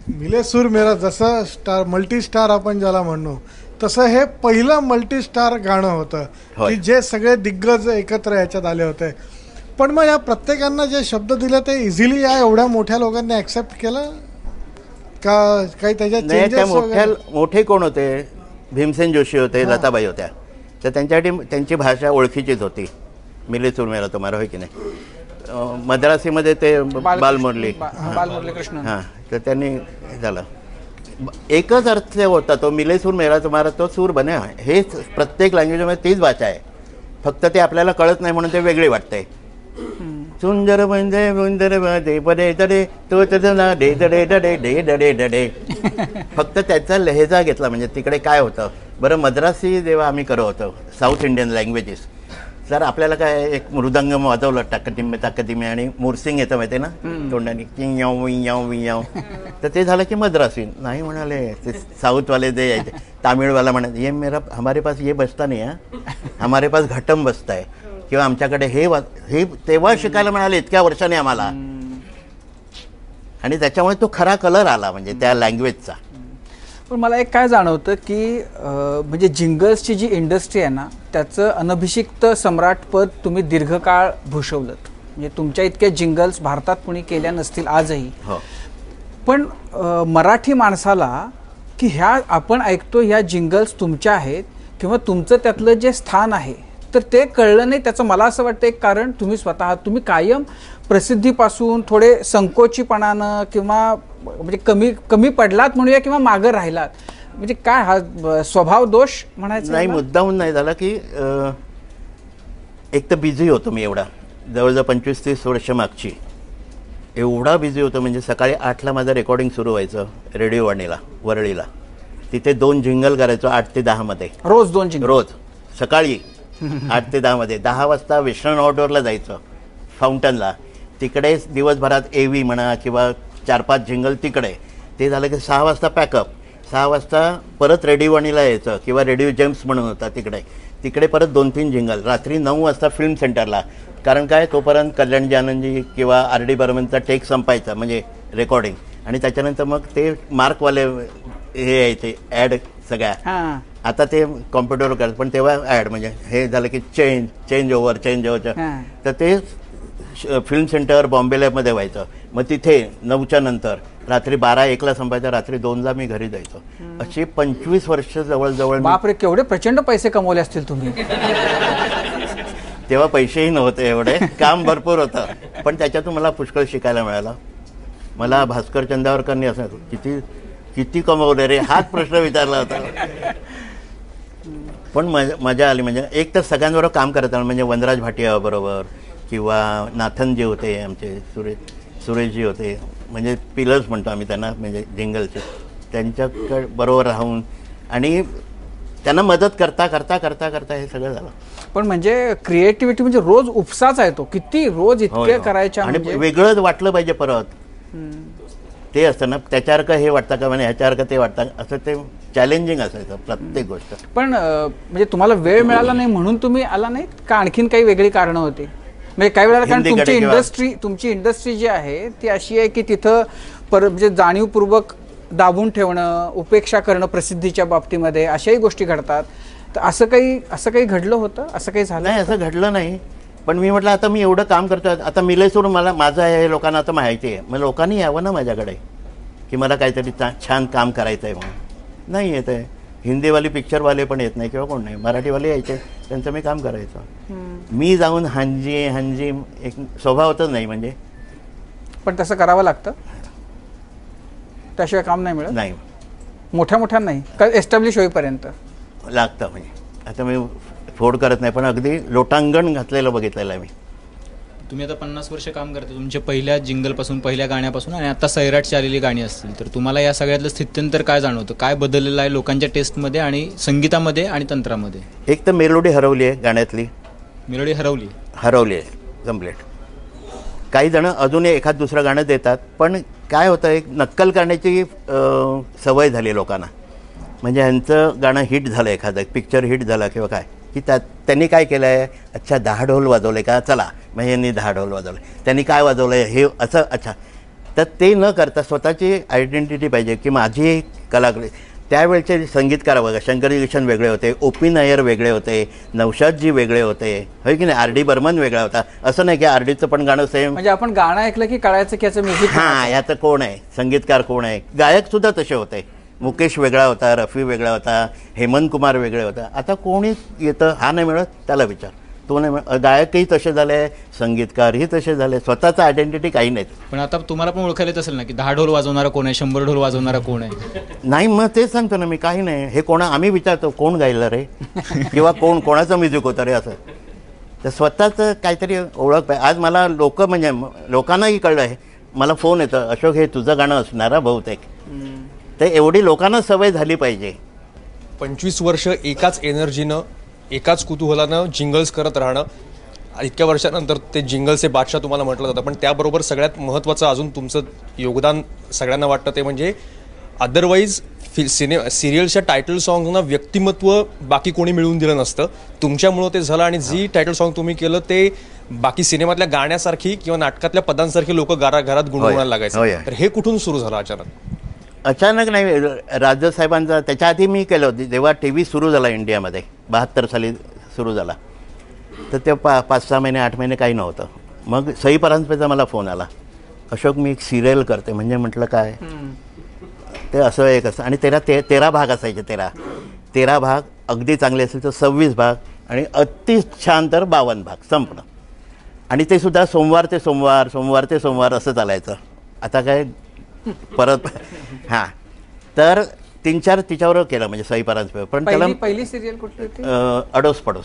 मिलेसूर मेरा जसं स्टार मल्टी स्टार आपण ज्याला म्हणू, तसं हे पहिलं मल्टी स्टार गाणं होतं की जे सगळे दिग्गज एकत्र याच्यात आले होते. पण मग या प्रत्येकांना जे शब्द दिले ते इझिली या एवढ्या मोठ्या लोकांनी ऍक्सेप्ट केलं का? काही त्याच्यात मोठे कोण होते? भीमसेन जोशी होते, लताबाई होत्या. तर त्यांच्यासाठी त्यांची भाषा ओळखीचीच होती. मिलेसूर मेरा तुम्हारा, होय की नाही. मद्रासीमध्ये ते बालमुरली कृष्ण. हां, तर त्यांनी झालं. एकच अर्थ होता तो मिलेसूर मेरा तुम्हारा, तो सूर बने. हे प्रत्येक लँग्वेजमध्ये तीच भाषा आहे, फक्त ते आपल्याला कळत नाही म्हणून ते वेगळी वाटते. सुंदर म्हणजे सुंदर दे बडे डडे तो डे डडे डडे डे डडे डडे. फक्त त्याचा लहेजा घेतला. म्हणजे तिकडे काय होतं बरं, मद्रासी जेव्हा आम्ही करत होतो साऊथ इंडियन लँग्वेजेस, तर आपल्याला काय एक मृदंग वाजवलं टाकटिंबे ताकटिंबे आणि मुरसिंग येतं माहिती ना तोंडाने, किंयाव विंयाव विंयाव. तर ते झालं की मद्रासी. नाही म्हणाले ते साऊथवाले जे यायचे, तामिळवाला म्हणाले ये मेरा हमारे पास ये बसता नाही आहे, हमारे पास घटम बसता आहे, किंवा आमच्याकडे हे तेव्हा शिकायला मिळाले इतक्या वर्षाने आम्हाला. आणि त्याच्यामुळे तो खरा कलर आला म्हणजे त्या लँग्वेजचा. पण मला एक काय जाणवतं की म्हणजे जिंगल्सची जी इंडस्ट्री आहे ना, त्याचं अनभिषिक्त सम्राटपद तुम्ही दीर्घकाळ भूषवलं. म्हणजे तुमच्या इतक्या जिंगल्स भारतात कुणी केल्या नसतील आजही. पण मराठी माणसाला की ह्या आपण ऐकतो ह्या जिंगल्स तुमच्या आहेत किंवा तुमचं त्यातलं जे स्थान आहे तर ते कळलं नाही. त्याचं मला असं वाटतं एक कारण तुम्ही स्वतः तुम्ही कायम प्रसिद्धीपासून थोडे संकोचीपणानं किंवा म्हणजे कमी पडलात म्हणूया किंवा मागं राहिलात. म्हणजे काय हा स्वभाव दोष म्हणायचा नाही, मुद्दाहून नाही झाला की एक तर बिझी होतो मी एवढा, जवळजवळ 25-30 वर्ष मागची एवढा बिझी होतो. म्हणजे सकाळी 8ला माझं रेकॉर्डिंग सुरू व्हायचं रेडिओ वाणीला वरळीला. तिथे 2 जिंगल करायचो 8 ते 10 मध्ये, रोज 2 जिंगल रोज सकाळी 8 ते 10 मध्ये. 10 वाजता वेस्टर्न आउटडोअरला जायचं फाउंटनला. तिकडे दिवसभरात एव्ही म्हणा किंवा 4-5 जिंगल तिकडे. ते झालं की 6 वाजता पॅकअप. 6 वाजता परत रेडिओ वाणीला यायचं किंवा रेडिओ जेम्स म्हणून होता तिकडे परत 2-3 जिंगल. रात्री 9 वाजता फिल्म सेंटरला. कारण काय तोपर्यंत कल्याणजी आनंदजी किंवा RD बर्मनचा टेक संपायचा म्हणजे रेकॉर्डिंग. आणि त्याच्यानंतर मग ते मार्कवाले हे यायचे ॲड सगळ्या. आता ते कॉम्प्युटरवर करतात पण तेव्हा ॲड म्हणजे हे झालं की चेंज ओव्हर. तर ते फिल्म सेंटर बॉम्बे लॅबमध्ये व्हायचं. मग तिथे 9च्या नंतर रात्री 12-1ला संपायचं, रात्री 2ला मी घरी जायचो. अशी 25 वर्ष जवळजवळ. बापरे, केवढे प्रचंड पैसे कमवले असतील तुम्ही. तेव्हा पैसेही नव्हते एवढे, काम भरपूर होतं. पण त्याच्यातून मला पुष्कळ शिकायला मिळालं. मला भास्कर चंदावरकरांनी असं किती कमवले रे हाच प्रश्न विचारला होता. पण मजा आली. म्हणजे एक तर सगळ्यांबरोबर काम करत आलं. म्हणजे वनराज भाटिया बरोबर किंवा नाथनजी होते आमचे, सुरेशजी होते. म्हणजे पिलर्स म्हणतो आम्ही त्यांना म्हणजे जिंगलचे. त्यांच्याकडे बरोबर राहून आणि त्यांना मदत करता हे सगळं झालं. पण म्हणजे क्रिएटिव्हिटी म्हणजे रोज उपसाच आहे तो. किती रोज इतके करायच्या आणि वेगळंच वाटलं पाहिजे परत. ते असतं ना त्याच्यासारखं हे वाटतं का म्हणजे ह्याच्यासारखं ते वाटतं असं. ते चॅलेंजिंग असायचं प्रत्येक गोष्ट. पण म्हणजे तुम्हाला वेळ मिळाला नाही म्हणून तुम्ही आला नाही का आणखीन काही वेगळी कारणं होती? म्हणजे काही वेळेला कारण तुमची इंडस्ट्री जी आहे ती अशी आहे की तिथं म्हणजे जाणीवपूर्वक दाबून ठेवणं, उपेक्षा करणं प्रसिद्धीच्या बाबतीमध्ये, अशाही गोष्टी घडतात. तर असं काही घडलं होतं, असं काही झालं? नाही, असं घडलं नाही. पण मी म्हटलं आता मी एवढं काम करतो, आता मिले सोडून मला माझं हे लोकांना आता माहिती आहे, मग लोकांनी यावं ना माझ्याकडे की मला काहीतरी छान काम करायचं आहे म्हणून. नाही येत आहे. हिंदीवाली पिक्चरवाले पण येत नाही किंवा कोण नाही, मराठीवाले यायचे, त्यांचं मी काम करायचं. मी जाऊन हांजी हांजी एक स्वभावतच नाही म्हणजे. पण तसं करावं लागतं, त्याशिवाय काम नाही मिळत. नाही, मोठ्या नाही का, एस्टॅब्लिश होईपर्यंत लागतं. म्हणजे आता मी फोड करत नाही, पण अगदी लोटांगण घातलेलं बघितलेलं आहे मी. तुम्ही आता 50 वर्ष काम करता, तुमच्या पहिल्या जिंगलपासून, पहिल्या गाण्यापासून, आणि आता सैराटची आलेली गाणी असतील, तर तुम्हाला या सगळ्यातलं स्थित्यंतर काय जाणवतं? काय बदललेलं आहे लोकांच्या टेस्टमध्ये आणि संगीतामध्ये आणि तंत्रामध्ये? एक तर मेलोडी हरवली आहे गाण्यातली. मेलोडी हरवली आहे कम्प्लीट. काही जण अजूनही एखाद दुसरं गाणं देतात, पण काय होतं, एक नक्कल करण्याची सवय झाली लोकांना. म्हणजे ह्यांचं गाणं हिट झालं, एखादं पिक्चर हिट झालं किंवा काय, की त्यांनी काय केलं आहे, अच्छा 10 ढोल वाजवले का, चला मग यांनी 10 ढोल वाजवले, त्यांनी काय वाजवलं आहे हे असं. अच्छा, तर ते न करता स्वतःची आयडेंटिटी पाहिजे की माझी कलाकृती. त्यावेळचे संगीतकार बघा, शंकरी किशन वेगळे होते, ओ.पी. नायर वेगळे होते, नौशादजी वेगळे होते, होय की नाही, आर डी बर्मन वेगळा होता. असं नाही की आर डीचं पण गाणं सेम. म्हणजे आपण गाणं ऐकलं की कळायचं की याचं म्युझिक, हां, याचं कोण आहे, संगीतकार कोण आहे. गायकसुद्धा तसे होते. मुकेश वेगळा होता, रफी वेगळा होता, हेमंत कुमार वेगळे होता. आता कोणी येतं, हा नाही मिळत त्याला विचार, तो नाही मिळत. गायकही तसे झाले, संगीतकारही तसे झाले, स्वतःचं आयडेंटिटी काही नाही. पण आता तुम्हाला पण ओळखायला येत असेल ना की 10 ढोल वाजवणारा कोण आहे, 100 ढोल वाजवणारा कोण आहे? नाही, मग तेच सांगतो ना मी, काही नाही. हे आम्ही विचारतो कोण गायलं रे किंवा कोणाचं म्युझिक होतं रे, असं. तर स्वतःचं काहीतरी ओळख पाहिजे. आज मला म्हणजे लोकांनाही कळलं आहे, मला फोन येतं, अशोक हे तुझं गाणं असणार बहुतेक. तर एवढी लोकांना सवय झाली पाहिजे. 25 वर्ष एकाच एनर्जीनं, एकाच कुतूहलानं जिंगल्स करत राहणं. इतक्या वर्षानंतर ते जिंगल्सचे बादशाह तुम्हाला म्हटलं जातं. पण त्याबरोबर सगळ्यात महत्त्वाचं अजून तुमचं योगदान सगळ्यांना वाटतं ते म्हणजे अदरवाईज सिरियलच्या टायटल सॉंगना व्यक्तिमत्व बाकी कोणी मिळवून दिलं नसतं, तुमच्यामुळं ते झालं. आणि जी टायटल सॉंग तुम्ही केलं ते बाकी सिनेमातल्या गाण्यासारखी किंवा नाटकातल्या पदांसारखी लोक घरात गुणगुणायला लागायचं. तर हे कुठून सुरू झालं अचानक? अचानक नाही, राजसाहेबांचा त्याच्या आधी मी केलं होतं. जेव्हा टी व्ही सुरू झाला इंडियामध्ये 72 साली सुरू झाला, तर ते 5-6 महिने 8 महिने काही नव्हतं. मग सई परांजपेचा मला फोन आला, अशोक मी एक सिरियल करते. म्हणजे म्हटलं काय, ते असं एक असं. आणि 13 भाग असायचे. 13 भाग अगदी चांगले असेल तर 26 भाग, आणि अति छान तर 52 भाग संपलं. आणि ते सुद्धा सोमवार ते सोमवार असं चालायचं. आता काय परत हां, तर 3-4 तिच्यावर केलं म्हणजे सई परांजपे. पण त्याला पहिली सिरियल कुठली होती? अडोस पडोस.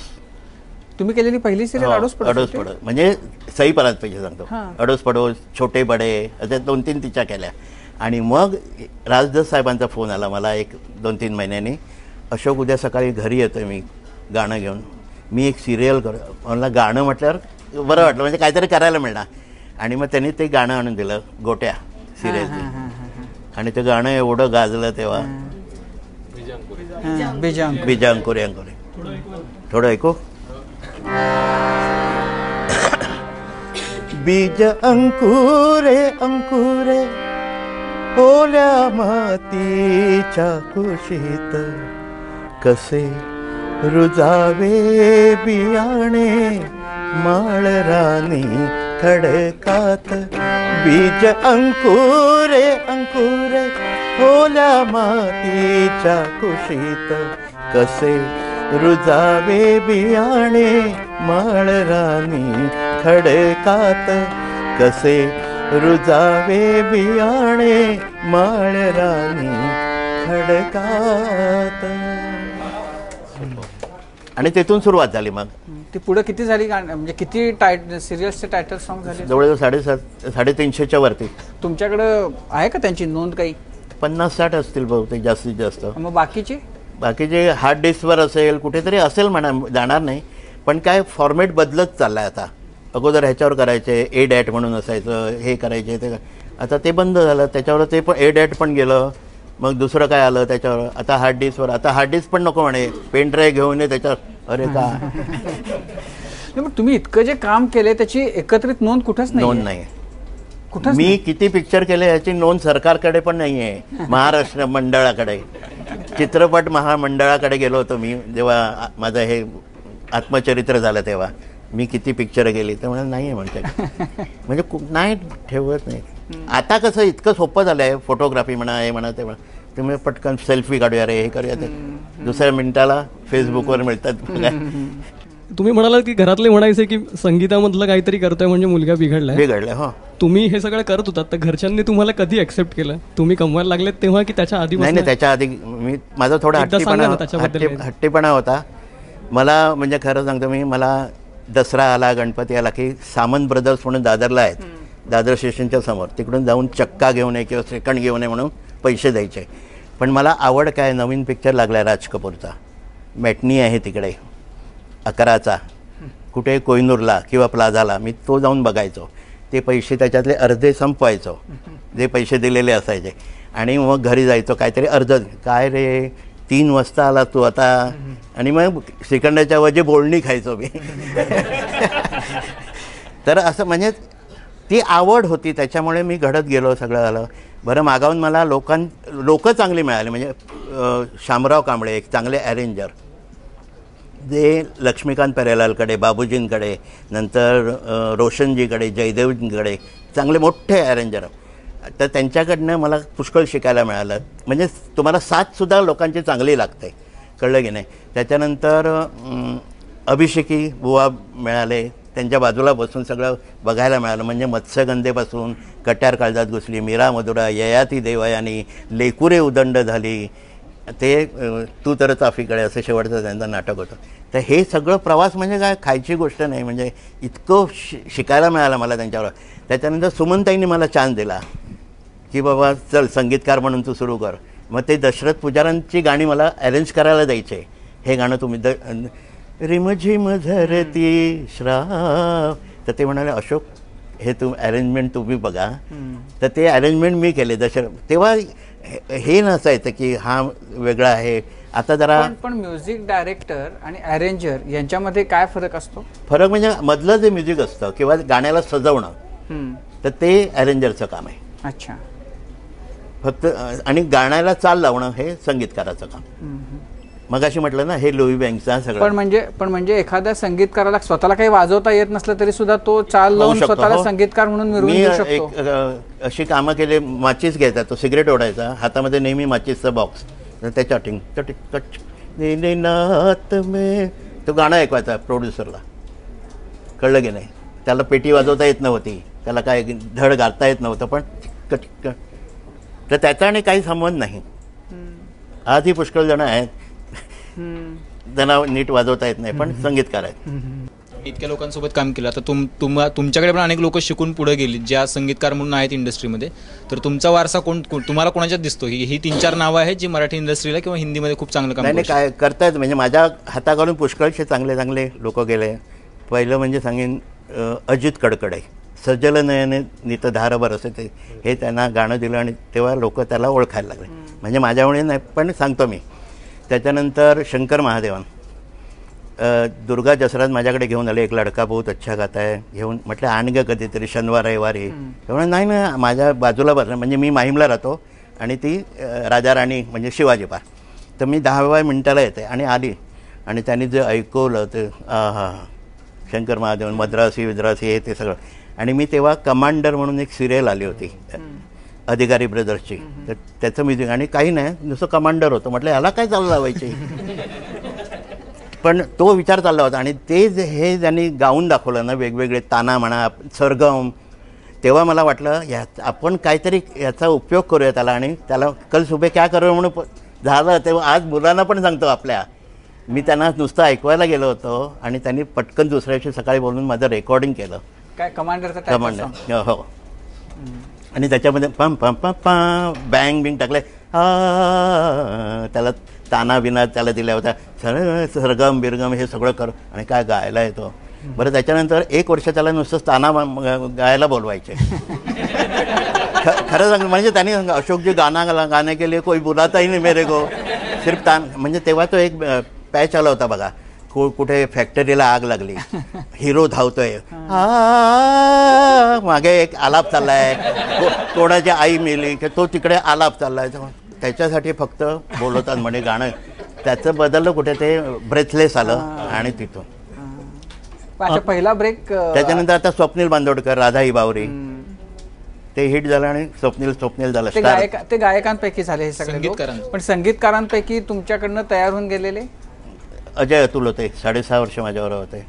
तुम्ही केलेली पहिली सिरियल अडोस पडोस? म्हणजे सई परांजपेची सांगतो. अडोस पडोस, छोटे बडे असे 2-3 तिच्या केल्या. आणि मग राजदत्त साहेबांचा फोन आला मला 1-2-3 महिन्यांनी, अशोक उद्या सकाळी घरी येतोय मी गाणं घेऊन, मी एक सिरियल मला गाणं म्हटल्यावर बरं वाटलं, म्हणजे काहीतरी करायला मिळणार. आणि मग त्यांनी ते गाणं आणून दिलं, गोट्या सिरियलची. आणि ते गाणं एवढं गाजलं तेव्हा, बीज अंकुरे अंकुरे. थोडं ऐकू. बीज अंकुरे अंकुरे ओल्या मातीच्या कुशीत, कसे रुजावे बियाणे माळरानी खडकात. बीज अंकुरे अंकुरे ओल्या मातीच्या कुशीत, कसे रुजावे बियाणे माळरानी खडकात. कसे रुजावे बियाणे माळरानी खडकात. आणि तिथून सुरुवात झाली. मग ती पुढे किती झाली, म्हणजे किती सिरियल्सचे टायटल सॉंग झाले? जवळजवळ 350-350च्या वरती. तुमच्याकडं आहे का त्यांची नोंद? काही 50-60 असतील बहुतेक जास्तीत जास्त. मग बाकीचे हार्ड डिस्कवर असेल, कुठेतरी असेल म्हणा, जाणार नाही. पण काय फॉर्मॅट बदलत चाललाय आता. अगोदर ह्याच्यावर करायचे, ए डॅट म्हणून असायचं, हे करायचे ते. आता ते बंद झालं, त्याच्यावर ते पण ए डॅट पण गेलं. मग दुसरं काय आलं त्याच्यावर, आता हार्ड डिस्कवर. आता हार्ड डिस्क पण नको म्हणे, पेन ड्राईव्ह घेऊन ये त्याच्यावर. अरे का मग तुम्ही इतकं जे काम केले त्याची एकत्रित नोंद कुठंच नोंद नाही. कुठंच मी किती पिक्चर केले याची नोंद सरकारकडे पण नाही आहे, महाराष्ट्र मंडळाकडे. चित्रपट महामंडळाकडे गेलो होतो मी जेव्हा माझं हे आत्मचरित्र झालं तेव्हा. मी किती पिक्चर केली तर मला नाही आहे म्हणते. म्हणजे नाही ठेवत नाही. आता कसं इतकं सोपं झालं आहे, फोटोग्राफी म्हणा, हे म्हणा ते म्हणा, तुम्ही पटकन सेल्फी काढूया रे, हे करूया ते, दुसऱ्या मिनिटाला फेसबुकवर मिळतात. तुम्ही म्हणालात की घरातले म्हणायचे की संगीतामधलं काहीतरी करतोय म्हणजे मुलगा बिघडलाय. हो, तुम्ही हे सगळं करत होतात तर घरच्यांनी तुम्हाला कधी ऍक्सेप्ट केलं? तुम्ही कमवायला लागलेत तेव्हा की त्याच्या आधी? नाही, त्याच्या आधी मी माझा थोडा हट्टीपणा होता. मला म्हणजे खरं सांगतो मी, मला दसरा आला, गणपती आला की सामंत ब्रदर्स म्हणून दादरला आहेत, दादर स्टेशनच्या समोर, तिकडून जाऊन चक्का घेऊन ये किंवा सेकंड घेऊन ये म्हणून पैसे द्यायचे. पण मला आवड काय, नवीन पिक्चर लागला राज कपूरचा, मॅटनी आहे तिकडे 11चा, कुठे कोहिनूरला किंवा प्लाझाला, मी तो जाऊन बघायचो. ते पैसे त्याच्यातले अर्धे संपवायचो जे पैसे दिलेले असायचे, आणि मग घरी जायचो, काहीतरी अर्ध, काय रे 3 वाजता आला तू आता, आणि मग श्रीखंडाच्या वजे बोलणी खायचो मी. तर असं म्हणजे ती आवड होती, त्याच्यामुळे मी घडत गेलो, सगळं झालं. बरं, मागाहून मला लोक चांगली मिळाली. म्हणजे शामराव कांबळे एक चांगले अरेंजर, जे लक्ष्मीकांत पेरेलालकडे, बाबूजींकडे, नंतर रोशनजीकडे, जयदेवजींकडे चांगले मोठे अरेंजर, तर त्यांच्याकडनं मला पुष्कळ शिकायला मिळालं. म्हणजे तुम्हाला साथसुद्धा लोकांची चांगली लागते, कळलं की नाही. त्याच्यानंतर अभिषेकी बुवा मिळाले, त्यांच्या बाजूला बसून सगळं बघायला मिळालं. म्हणजे मत्स्यगंधेपासून कट्यार काळजात घुसली, मीरा मधुरा, ययाती देवयानी, लेकुरे उदंड झाली, ते तू तर चाफीकडे, असं शेवटचं त्यांचं नाटक होतं. तर हे सगळं प्रवास म्हणजे काय खायची गोष्ट नाही, म्हणजे इतकं शिकायला मिळालं मला त्यांच्यावर. त्याच्यानंतर सुमनताईंनी मला चान्स दिला की बाबा चल संगीतकार म्हणून तू सुरू कर. मग ते दशरथ पुजारांची गाणी मला अरेंज करायला द्यायचे. हे गाणं तुम्ही रिमझिम झरती श्राव, तर ते म्हणाले अशोक हे अरेंजमेंट तुम्ही बघा. तर ते अरेंजमेंट मी केले तेव्हा. हे नसायचं की हा वेगळा आहे. आता जरा पण म्युझिक डायरेक्टर आणि अरेंजर यांच्यामध्ये काय फरक असतो? फरक म्हणजे मधलं जे म्युझिक असतं किंवा गाण्याला सजवणं, तर ते अरेंजरचं काम आहे. अच्छा. फक्त आणि गाण्याला चाल लावणं हे संगीतकाराचं काम. मग अशी म्हटलं ना, हे लुई बँकचा सगळं. पण म्हणजे एखाद्या संगीतकाराला स्वतःला काही वाजवता येत नसलं तरी सुद्धा तो चाल लावून स्वतःला संगीतकार म्हणून मिरवून घेऊ शकतो. अशी कामं केली. माचीस घ्यायचा, तो सिगरेट ओढायचा, हातामध्ये नेहमी माचीसचा बॉक्स, त्याच्या तो गाणं ऐकवायचा प्रोड्युसरला, कळलं की नाही. त्याला पेटी वाजवता येत नव्हती, त्याला काय धड घालता येत नव्हतं, पण तर त्याचा आणि काही संबंध नाही. आजही पुष्कळ जण आहेत त्यांना नीट वाजवता येत नाही, पण संगीतकार आहेत. इतक्या लोकांसोबत काम केलं. आता तुमच्याकडे पण अनेक लोक शिकून पुढे गेली ज्या संगीतकार म्हणून आहेत इंडस्ट्रीमध्ये. तर तुमचा वारसा तुम्हाला कोणाच्यात दिसतो? ही 3-4 नावं आहेत जी मराठी इंडस्ट्रीला किंवा हिंदीमध्ये खूप चांगलं काम नाही काय करतायत. म्हणजे माझ्या हाताखालून पुष्कळशे चांगले चांगले लोक गेले. पहिलं म्हणजे सांगेन अजित कडकडे, सजल नयने नितधारभर असं ते, हे त्यांना गाणं दिलं आणि तेव्हा लोक त्याला ओळखायला लागले. म्हणजे माझ्यामुळे नाही, पण सांगतो मी. त्याच्यानंतर शंकर महादेवन, दुर्गा जसराज माझ्याकडे घेऊन आले. एक लडका बहुत अच्छा गाता है घेऊन. म्हटलं आण ग कधीतरी शनिवार रविवारी. तेव्हा नाही ना, माझ्या बाजूला बसलं. म्हणजे मी माहीमला राहतो आणि ती राजा राणी म्हणजे शिवाजी पार. तर मी 10व्या मिनिटाला येते आणि आली, आणि त्यांनी जे ऐकवलं ते शंकर महादेवन, मद्रासी विद्रासी हे ते सगळं. आणि मी तेव्हा कमांडर म्हणून एक सिरियल आली होती अधिकारी ब्रदर्सची, तर त्याचं म्युझिक. आणि काही नाही, नुसतं कमांडर होतं. म्हटलं ह्याला काय चालू लावायचे, पण तो विचार चालला होता. आणि ते हे ज्यांनी गाऊन दाखवलं ना, वेगवेगळे ताना म्हणा, सरगम, तेव्हा मला वाटलं आपण काहीतरी याचा उपयोग करूया त्याला, आणि त्याला कल सुबह क्या करू म्हणून झालं. तेव्हा आज मुलांना पण सांगतो आपल्या. मी त्यांना नुसतं ऐकवायला गेलो होतो आणि त्यांनी पटकन दुसऱ्या दिवशी सकाळी बोलून माझं रेकॉर्डिंग केलं. काय कमांडरचं? कमांडर, हो. आणि त्याच्यामध्ये पम पम पम पम बँग बिंग टाकले, त्याला ताना बिना त्याला दिल्या होत्या, सरगम बिरगम हे सगळं कर, आणि काय गायला येतो. बरं, त्याच्यानंतर 1 वर्ष त्याला नुसतंच ताना गायला बोलवायचे. खरं सांग म्हणजे त्यांनी अशोक जी गाने के लिए कोई बुलाता ही नाही मेरे को, सिर्फ तान. म्हणजे तेव्हा तो एक पॅच आला होता बघा, कुठे फॅक्टरीला आग लागली, हिरो धावतोय, मागे एक आलाप चाललाय, कोणाची आई मेली की तो तिकडे आलाप चाललाय, त्याच्यासाठी फक्त बोलवतात म्हणे गाणं. त्याचं बदललं कुठे, ते ब्रेथलेस आलं आणि तिथून पहिला ब्रेक. त्याच्यानंतर आता स्वप्नील बांदोडकर, राधाई बावरी, ते हिट झालं आणि स्वप्नील झालं. ते गायकांपैकी झाले हे सगळे लोक. पण संगीतकारांपैकी तुमच्याकडनं तयार होऊन गेलेले अजय अतुल होते, 6.5 वर्ष माझ्यावर होते.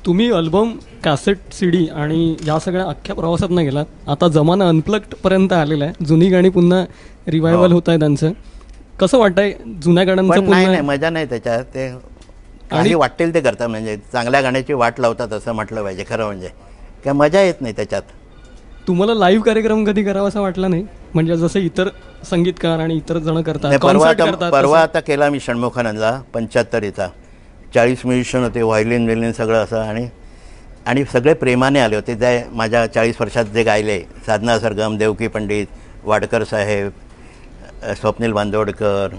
तुम्ही अल्बम, कॅसेट, सीडी आणि या सगळ्या अख्ख्या प्रवासात न गेलात. आता जमाना अनप्लग्ड पर्यंत आलेला आहे, जुनी गाणी पुन्हा रिवायवल होत आहे त्यांचं. कसं वाटतंय जुन्या गाण्यांचं? नाही, मजा नाही त्याच्यात. ते काही वाटेल ते करतात, म्हणजे चांगल्या गाण्याची वाट लावतात असं म्हटलं पाहिजे. खरं म्हणजे काय मजा येत नाही त्याच्यात. तुम्हाला लाईव्ह कार्यक्रम कधी करावा असं वाटलं नाही? म्हणजे जसं इतर संगीतकार आणि इतर जण करतात. परवा आता केला मी षण्मुखानंदला 75चा. 40 म्युझिशियन होते, व्हायलिन सगळं असं, आणि सगळे प्रेमाने आले होते. जे माझ्या 40 वर्षात जे गायले, साधना सरगम, देवकी पंडित, वाडकर साहेब, स्वप्नील बांदोडकर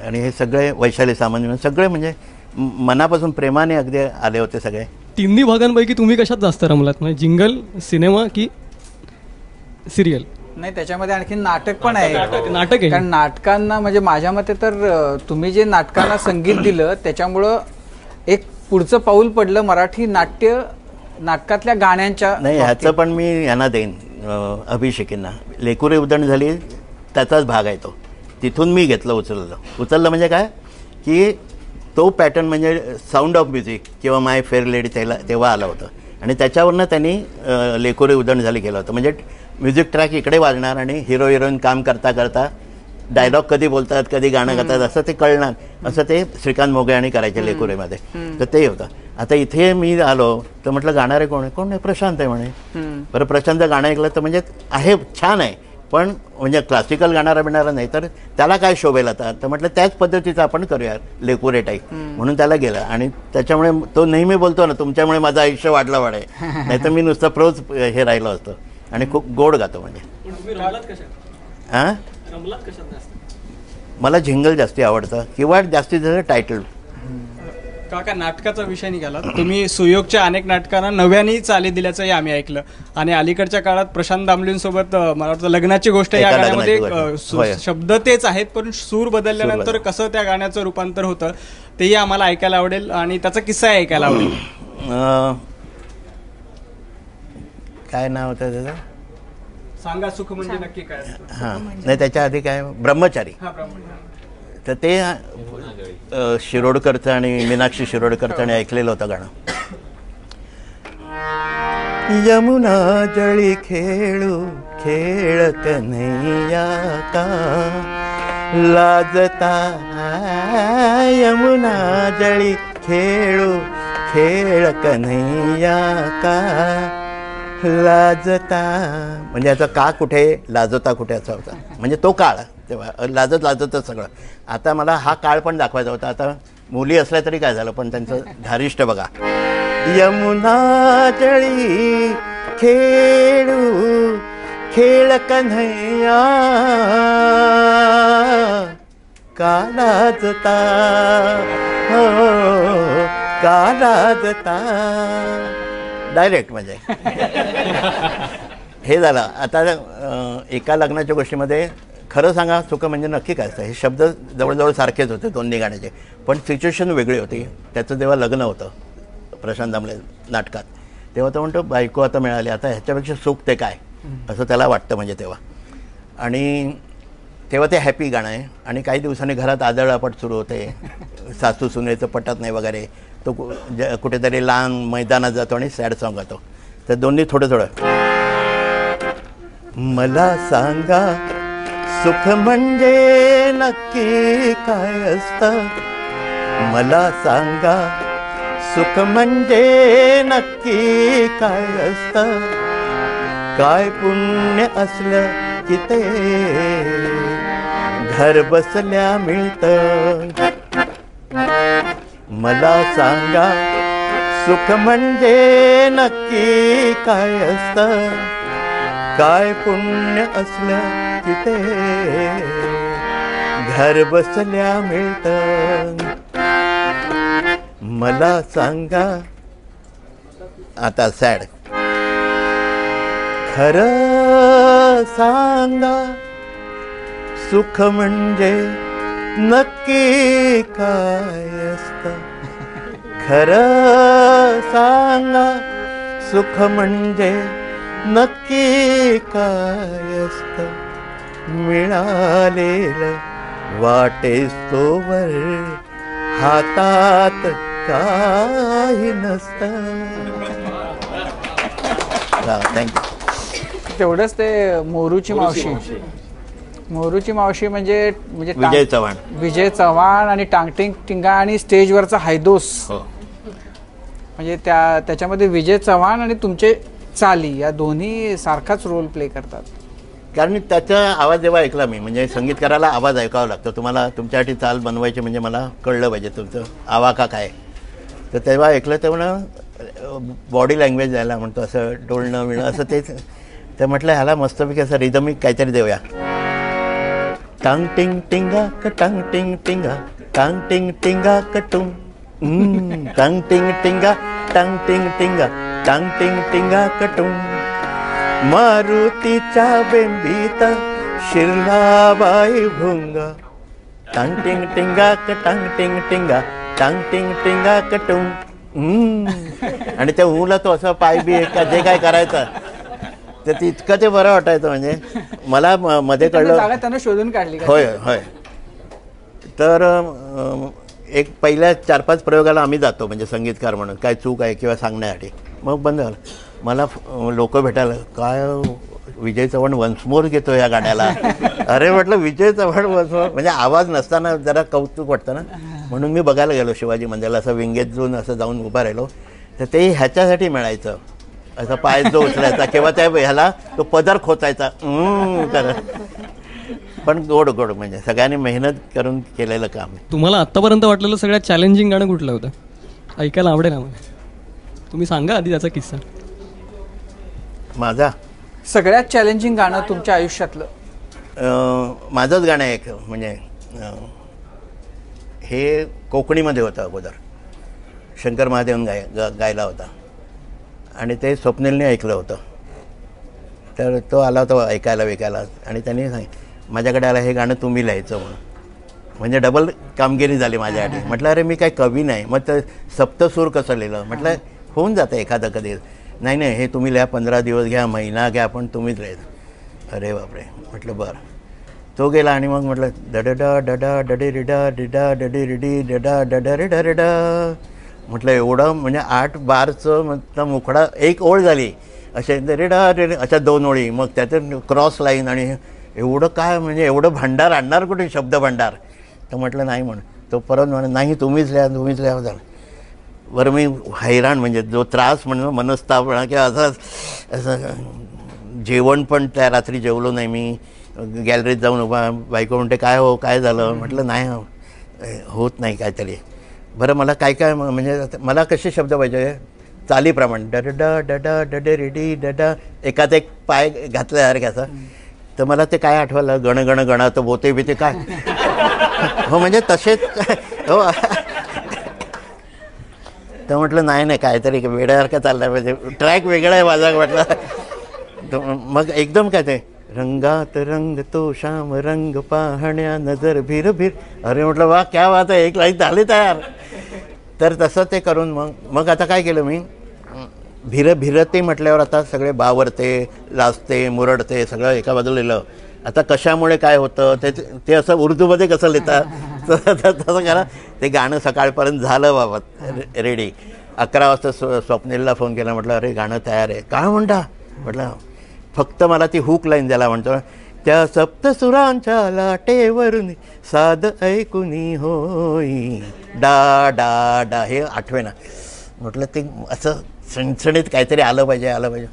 आणि हे सगळे, वैशाली सामंत, सगळे म्हणजे मनापासून प्रेमाने अगदी आले होते सगळे. तिन्ही भागांपैकी तुम्ही कशात जास्त रमलात? म्हणजे जिंगल, सिनेमा की सिरियल? नाही, त्याच्यामध्ये आणखी नाटक पण आहे. नाटक आहे. कारण नाटकांना म्हणजे माझ्या मते तर तुम्ही जे नाटकांना संगीत दिलं त्याच्यामुळं एक पुढचं पाऊल पडलं मराठी नाटकातल्या गाण्यांच्या. नाही, ह्याचं पण मी यांना देईन, अभिषेकींना. लेकुरे उधण झाली त्याचाच भाग आहे तो. तिथून मी घेतलं, उचललं म्हणजे काय की तो पॅटर्न म्हणजे साऊंड ऑफ म्युझिक किंवा माय फेअर लेडी तेव्हा आलं होतं, आणि त्याच्यावरनं त्यांनी लेकुरे उधण झाली केलं होतं. म्हणजे म्युझिक ट्रॅक इकडे वाजणार आणि हिरो हिरोईन काम करता करता डायलॉग कधी बोलतात, कधी गाणं गातात असं ते कळणार. असं ते श्रीकांत मोगे आणि करायचे लेकुरेमध्ये. तर ते होतं. आता इथे मी आलो तर म्हटलं गाणारे कोण आहे? कोण नाही, प्रशांत आहे म्हणे. बरं, प्रशांत गाणं ऐकलं तर म्हणजे आहे, छान आहे, पण म्हणजे क्लासिकल गाणारा बिणारा नाही, तर त्याला काय शोभेल आता? तर म्हटलं त्याच पद्धतीचं आपण करूया, लेकुरे टाईप. म्हणून त्याला गेलं, आणि त्याच्यामुळे तो नेहमी बोलतो ना, तुमच्यामुळे माझं आयुष्य वाढलं वाढे, नाही तर मी नुसतं प्रोज हे राहिलो असतो. आणि खूप गोड गातो म्हणजे. हां, मला झिंगल जास्ती आवडतं किंवा जास्तीत जास्त टायटल. काका, नाटकाचा विषय निघाला. तुम्ही सुयोगच्या अनेक नाटकांना नव्याने चाली दिल्याचंही आम्ही ऐकलं, आणि अलीकडच्या काळात प्रशांत दामलेंसोबत मला वाटतं लग्नाची गोष्ट या गाण्यामध्ये शब्द तेच आहेत, पण सूर बदलल्यानंतर कसं त्या गाण्याचं रूपांतर होतं तेही आम्हाला ऐकायला आवडेल, आणि त्याचा किस्सा ऐकायला आवडेल. काय नाव होतं त्याचं? सांगा सुख म्हणजे नक्की काय? हां, नाही, त्याच्या आधी काय, ब्रह्मचारी. तर ते शिरोडकरचं आणि मीनाक्षी शिरोडकरचं ऐकलेलं होतं गाणं. यमुना जळी खेळू खेळत नैया का लाजता, यमुना जळी खेळू खेळ कन्हैया का लाजता. म्हणजे याचा का कुठे, लाजता कुठे असा होता. म्हणजे तो काळ तेव्हा लाजतच सगळं. आता मला हा काळ पण दाखवायचा होता. आता मुली असल्या तरी काय झालं, पण त्यांचं धारिष्ट बघा. यमुना जळी खेळू खेळ कन्हैया का लाजता, हो का लाजता. डायरेक्ट म्हणजे हे झालं. आता एका लग्नाच्या गोष्टीमध्ये खरं सांगा सुख म्हणजे नक्की काय असतं. हे शब्द जवळजवळ सारखेच होते दोन्ही गाण्याचे, पण सिच्युएशन वेगळी होती. त्याचं तेव्हा लग्न होतं प्रशांत दामले नाटकात. तेव्हा तो म्हणतो बायको आता मिळाली, आता ह्याच्यापेक्षा सुख ते काय, असं त्याला वाटतं म्हणजे तेव्हा. आणि तेव्हा ते हॅपी गाणं आहे. आणि काही दिवसांनी घरात आदळआपट सुरू होते, सासू सुनेचं पटत नाही वगैरे. तो कुठेतरी लहान मैदानात जातो आणि सॅड सॉंग गातो. तर दोन्ही थोडं थोडं. मला सांगा सुख म्हणजे नक्की काय असतं, मला सांगा सुख म्हणजे नक्की काय असतं. काय पुण्य असलं की ते घर बसल्या मिळतं. मला सांगा सुख म्हणजे नक्की काय असतं. काय पुण्य असलं की ते घर बसल्या मिळतं. मला सांगा. आता सॅड. खरं सांगा सुख म्हणजे नक्की काय असतं. खरं सांगा सुख म्हणजे नक्की काय असतं. मिळालेलं वाटेस तोवर हातात काही नसतं. थँक्यू. तेवढंच ते मोरूची मावशी. मोरूची मावशी म्हणजे म्हणजे विजय चव्हाण. विजय चव्हाण आणि टांगटिंग टिंगा आणि स्टेजवरचा हैदोस. म्हणजे त्याच्यामध्ये विजय चव्हाण आणि तुमचे चाली या दोन्ही सारखाच रोल प्ले करतात. कारण त्याचा आवाज जेव्हा ऐकला मी, म्हणजे संगीतकाराला आवाज ऐकावा लागतो. तुम्हाला तुमच्यासाठी चाल बनवायची म्हणजे मला कळलं पाहिजे तुमचं आवाका काय. तर तेव्हा ऐकलं तेव्हा बॉडी लँग्वेज द्यायला म्हणतो, असं डोलणं विणं असं तेच. तर म्हटलं ह्याला मस्तपैकी असं रिदमिक काहीतरी देऊया. टांग टिंग टिंगा टांग टिंग टिंगा टांग टिंग टिंगा कटुंग. टांग टिंग टिंगा टांग टिंग टिंगा टांग टिंग टिंगा कटुंग. मारुतीच्या बेंबीत शिरला बाई भुंगा. टांग टिंग टिंगा टांग टिंग टिंगा टांग टिंग टिंगा कटुंग. आणि त्या ऊला तो असं पाय बी जे काय करायचं तर ते इतकं ते बरं वाटायचं. म्हणजे मला मध्ये कळलं त्यांना शोधून काढली. होय होय. तर एक पहिल्या 4-5 प्रयोगाला आम्ही जातो म्हणजे संगीतकार म्हणून, काय चूक आहे किंवा सांगण्यासाठी. मग बंद झालं. मला लोक भेटायला, काय विजय चव्हाण वन्समोर घेतो या गाण्याला. अरे म्हटलं विजय चव्हाण वन्समोर म्हणजे आवाज नसताना जरा कौतुक वाटतं ना. म्हणून मी बघायला गेलो शिवाजी मंदिराला. असं विंगेत जाऊन असं जाऊन उभा राहिलो. तर ते ह्याच्यासाठी मिळायचं, असं पाय जो उचलायचा किंवा त्या ह्याला तो पदर खोचायचा. पण गोड गोड म्हणजे सगळ्यांनी मेहनत करून केलेलं काम. तुम्हाला आतापर्यंत वाटलेलं सगळ्यात चॅलेंजिंग गाणं कुठलं होतं? ऐकायला आवडेल आम्हाला. तुम्ही सांगा आधी त्याचा किस्सा. माझा सगळ्यात चॅलेंजिंग गाणं तुमच्या आयुष्यातलं? माझंच गाणं आहे एक. म्हणजे हे कोकणीमध्ये होतं अगोदर. शंकर महादेवन गायला होता आणि ते स्वप्नीलने ऐकलं होतं. तर तो आला होता ऐकायला विकायला आणि त्यांनी सांगितलं माझ्याकडे आला, हे गाणं तुम्ही लिहायचं म्हणून. म्हणजे डबल कामगिरी झाली माझ्यासाठी. म्हटलं अरे मी काय कवी नाही, मग तर सप्तसूर कसं लिहिलं. म्हटलं होऊन जातं एखादं कधी. नाही नाही हे तुम्ही लिहा, 15 दिवस घ्या, महिना घ्या, पण तुम्हीच लिहायचं. अरे बापरे. म्हटलं बरं. तो गेला आणि मग म्हटलं डडडा डडा डडे रिडा डिडा डडे रिडी डडा डडा रिडा रिडा. म्हटलं एवढं म्हणजे 8 बारचं म्हटलं मुखडा एक ओळ झाली अशा रिडा रिडे अशा 2 ओळी, मग त्याचं क्रॉस लाईन आणि एवढं काय म्हणजे एवढं भांडार आणणार कुठे शब्द भांडार. तर म्हटलं नाही म्हणून. तो परत म्हणून नाही तुम्हीच लिहा तुम्हीच लिहा झालं. बरं मी हैराण म्हणजे जो त्रास म्हणून मनस्ताप म्हणा किंवा असं जेवण पण त्या रात्री जेवलो नाही मी. गॅलरीत जाऊन उभा, बायको म्हणते काय हो काय झालं. म्हटलं नाही होत नाही काहीतरी. बरं मला काय काय म्हणजे मला कसे शब्द पाहिजे चालीप्रमाणे डडा डडा डडे रेडी डडा एकात एक पाय घातल्यासारख्याचा. तर मला ते काय आठवलं गण गण गणात बोते बिते काय. हो म्हणजे तसेच हो. तर म्हटलं नाही नाही काहीतरी वेड्यासारखं चाललं पाहिजे, ट्रॅक वेगळा आहे माझा म्हटलं. मग एकदम काय ते रंगात रंग तो श्याम रंग पाहण्या नजर भीर भीर. अरे म्हटलं वा क्या बात आहे, एक लाईन झाली तयार. तर तसं ते करून मग आता काय केलं मी भिरते म्हटल्यावर आता सगळे बावरते लाजते मुरडते सगळं एका बाजूला लिहिलं. आता कशामुळे काय होतं ते असं उर्दूमध्ये कसं लिहितात तसं करा. ते गाणं सकाळपर्यंत झालं बाबत रेडी. 11 वाजता स्वप्नीलला फोन केला. म्हटलं अरे गाणं तयार आहे. काय म्हणता. म्हटलं फक्त मला ती हुक लाईन द्यायला म्हणतो. त्या सप्तसुरांच्या लाटेवरून साध ऐकुनी होई डा डा डा हे आठवे ना. म्हटलं ते असं सणसणीत काहीतरी आलं पाहिजे.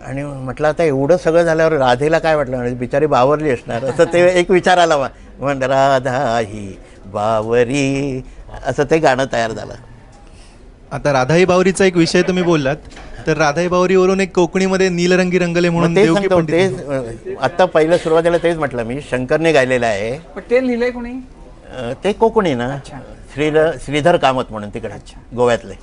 आणि म्हटलं आता एवढं सगळं झाल्यावर राधेला काय वाटलं, बिचारी बावरली असणार असं ते एक विचार आला. म्हण राधा ही बावरी असं ते गाणं तयार झालं. आता राधाई बावरीचा एक विषय तुम्ही बोललात, तर राधाई बावरीवरून एक कोकणीमध्ये नीलरंगी रंगले म्हणून ते आता पहिलं सुरुवातीला तेच म्हटलं मी शंकरने गायलेलं आहे. पण ते लिहिलंय कोणी? ते कोकणी ना श्रीधर कामत म्हणून तिकडे गोव्यातले.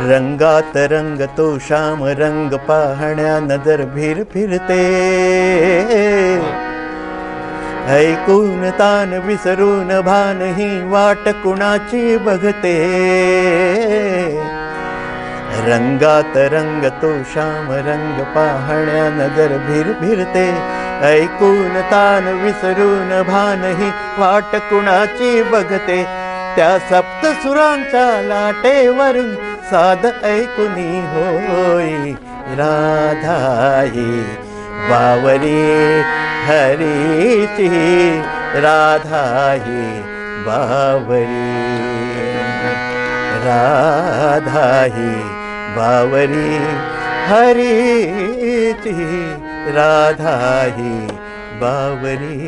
रंगात रंग तो श्याम रंग पाहण्या नजर भीर फिरते, ऐकून तान विसरून भान ही वाट कुणाची बघते. रंगात रंग तो श्याम रंग पाहण्या नजर भीर फिरते, ऐकून तान विसरून भान ही वाट कुणाची बघते. त्या सप्तसुरांच्या लाटेवरून साध ऐकुनी होई राधा ही बावरी हरीची, राधा ही बावरी, राधा ही बावरी हरीची, राधा ही बावरी.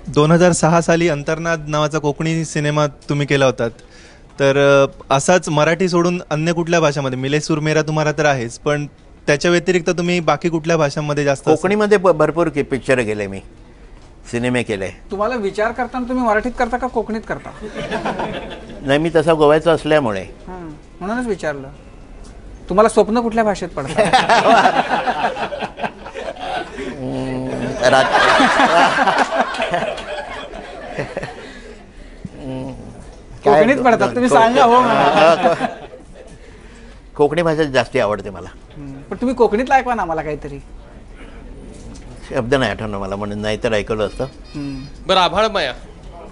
2006 साली अंतर्नाद नावाचा कोकणी सिनेमा तुम्ही केला होतात. तर असाच मराठी सोडून अन्य कुठल्या भाषामध्ये, मिले सूर मेरा तुम्हाला तर आहेच, पण त्याच्या व्यतिरिक्त तुम्ही बाकी कुठल्या भाषांमध्ये जास्त? कोकणीमध्ये भरपूर पिक्चर केले मी, सिनेमे केले. तुम्हाला विचार करताना तुम्ही मराठीत करता का कोकणीत करता? नाही, मी तसा गोव्याचा असल्यामुळे म्हणूनच विचारलं. तुम्हाला स्वप्न कुठल्या भाषेत पडतं? कोकणीत पडतात तुम्ही सांगा. हो, कोकणी भाषा जास्ती आवडते मला. पण तुम्ही कोकणीतला ऐकवा ना मला काहीतरी. शब्द नाही आठवणार मला, म्हणून नाही तर ऐकलं असतं. बरं, आभाळ माया.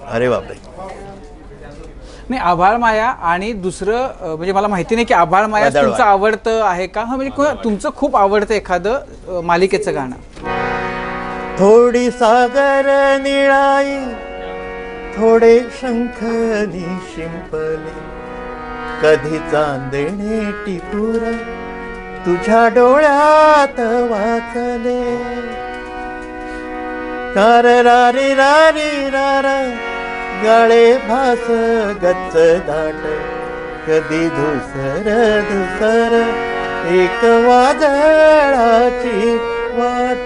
अरे बापरे. नाही, आभाळ माया आणि दुसरं म्हणजे मला माहिती नाही की आभाळ माया तुमचं आवडतं आहे का? हा, म्हणजे तुमचं खूप आवडतं एखादं मालिकेचं गाणं. थोडी सागर निळाई, थोडे शंख शिंपले, कधी चांदणे टिपूर तुझ्या डोळ्यात वाचले. कार रारी रारी रारा गाळे भास गच्च दाट, कधी धुसर धुसर एक वादळाची वाट.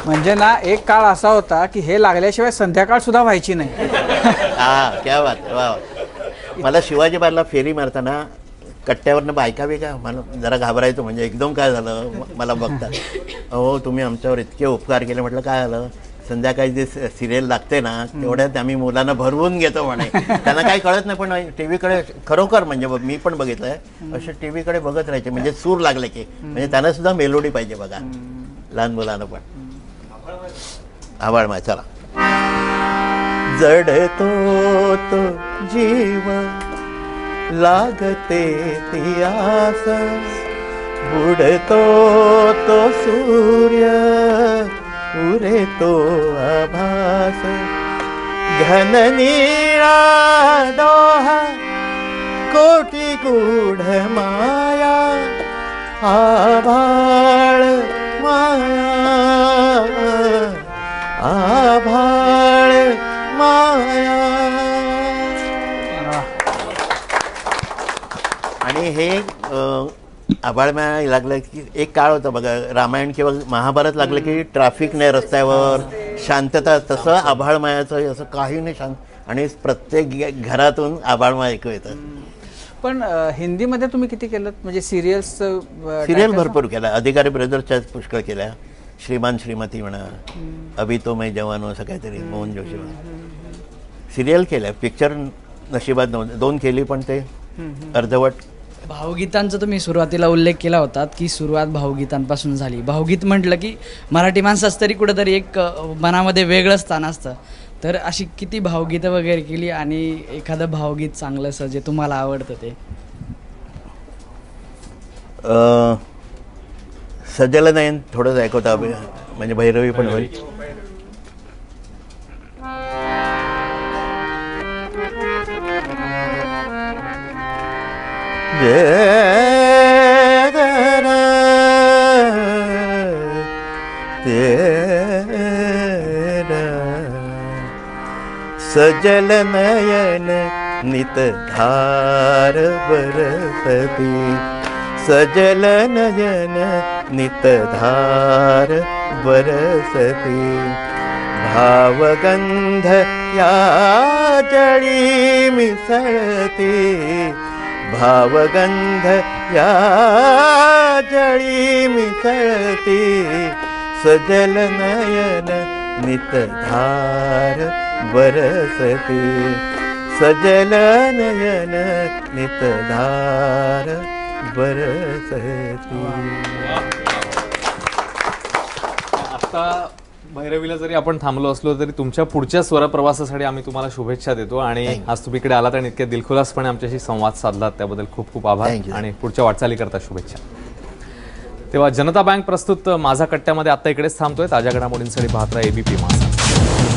म्हणजे ना एक काळ असा होता की हे लागल्याशिवाय संध्याकाळ सुद्धा व्हायची नाही. हा, क्या बात. वा, मला शिवाजी पार्कला फेरी मारताना कट्ट्यावरनं बायका बिका मला जरा घाबरायचो. म्हणजे एकदम काय झालं मला बघतात, अहो तुम्ही आमच्यावर इतके उपकार केले. म्हटलं काय झालं, संध्याकाळी जे सिरियल लागते ना तेवढ्यात आम्ही मुलांना भरवून घेतो म्हणे. त्यांना काही कळत नाही, पण टी व्हीकडे खरोखर म्हणजे मी पण बघितलं आहे असे टी व्हीकडे बघत राहायचे. म्हणजे सूर लागले की म्हणजे त्यांना सुद्धा मेलोडी पाहिजे बघा, लहान मुलांना पण. आभाळ माय. चला. जडतो तो जीव लागते ती आस, बुडतो तो सूर्य उरे तो आभास, घन निळा डोहा कोटी गूढ माया, आभाळ माया, आभाळ माया. आणि हे आभाळ माया लागलं की एक काळ होता बघा, रामायण किंवा महाभारत लागलं की ट्रॅफिक नाही रस्त्यावर, शांतता. तसं आभाळ मायाचं असं काही नाही, शांत. आणि प्रत्येक घरातून आभाळ माया ऐकू येतं. पण हिंदीमध्ये तुम्ही किती केलं? म्हणजे सिरियल भरपूर केला. अधिकारी ब्रदर्सच्या पुष्कळ केल्या, श्रीमान श्रीमती म्हणा, अभी तो मैं जवान हूं असं काहीतरी, मोहन जोशी म्हणा. सिरियल केल्या. पिक्चर नशिबात नव्हतं, 2 केली पण ते अर्धवट. भावगीतांचा तुम्ही सुरुवातीला उल्लेख केला होता की सुरुवात भावगीतांपासून झाली. भावगीत म्हटलं की मराठी माणसाच तरी कुठंतरी एक मनामध्ये वेगळं स्थान असतं. तर अशी किती भावगीतं वगैरे केली आणि एखादं भावगीत चांगलंसं जे तुम्हाला आवडतं ते? सजल नयन थोडंच ऐकवता म्हणजे भैरवी पण होईल. सजल नयन नित धार बरसती, सजल नयन नितधार बरसते भावगंध या जळी मिसळते भावगंध या जळी मिसळते सजल नयन नितधार बरसते सजल नयन नितधार बरसते. आता भैरवीला जरी आपण थांबलो असलो तरी तुमच्या पुढच्या स्वरप्रवासासाठी आम्ही तुम्हाला शुभेच्छा देतो आणि आज तुम्ही इकडे आलात आणि इतक्या दिलखुलासपणे आमच्याशी संवाद साधलात त्याबद्दल खूप खूप आभार आणि पुढच्या वाटचालीकरता शुभेच्छा. तेव्हा जनता बँक प्रस्तुत माझा कट्ट्यामध्ये आता इकडेच थांबतोय. ताज्या घडामोडींसाठी पाहत राहा ABP माझा.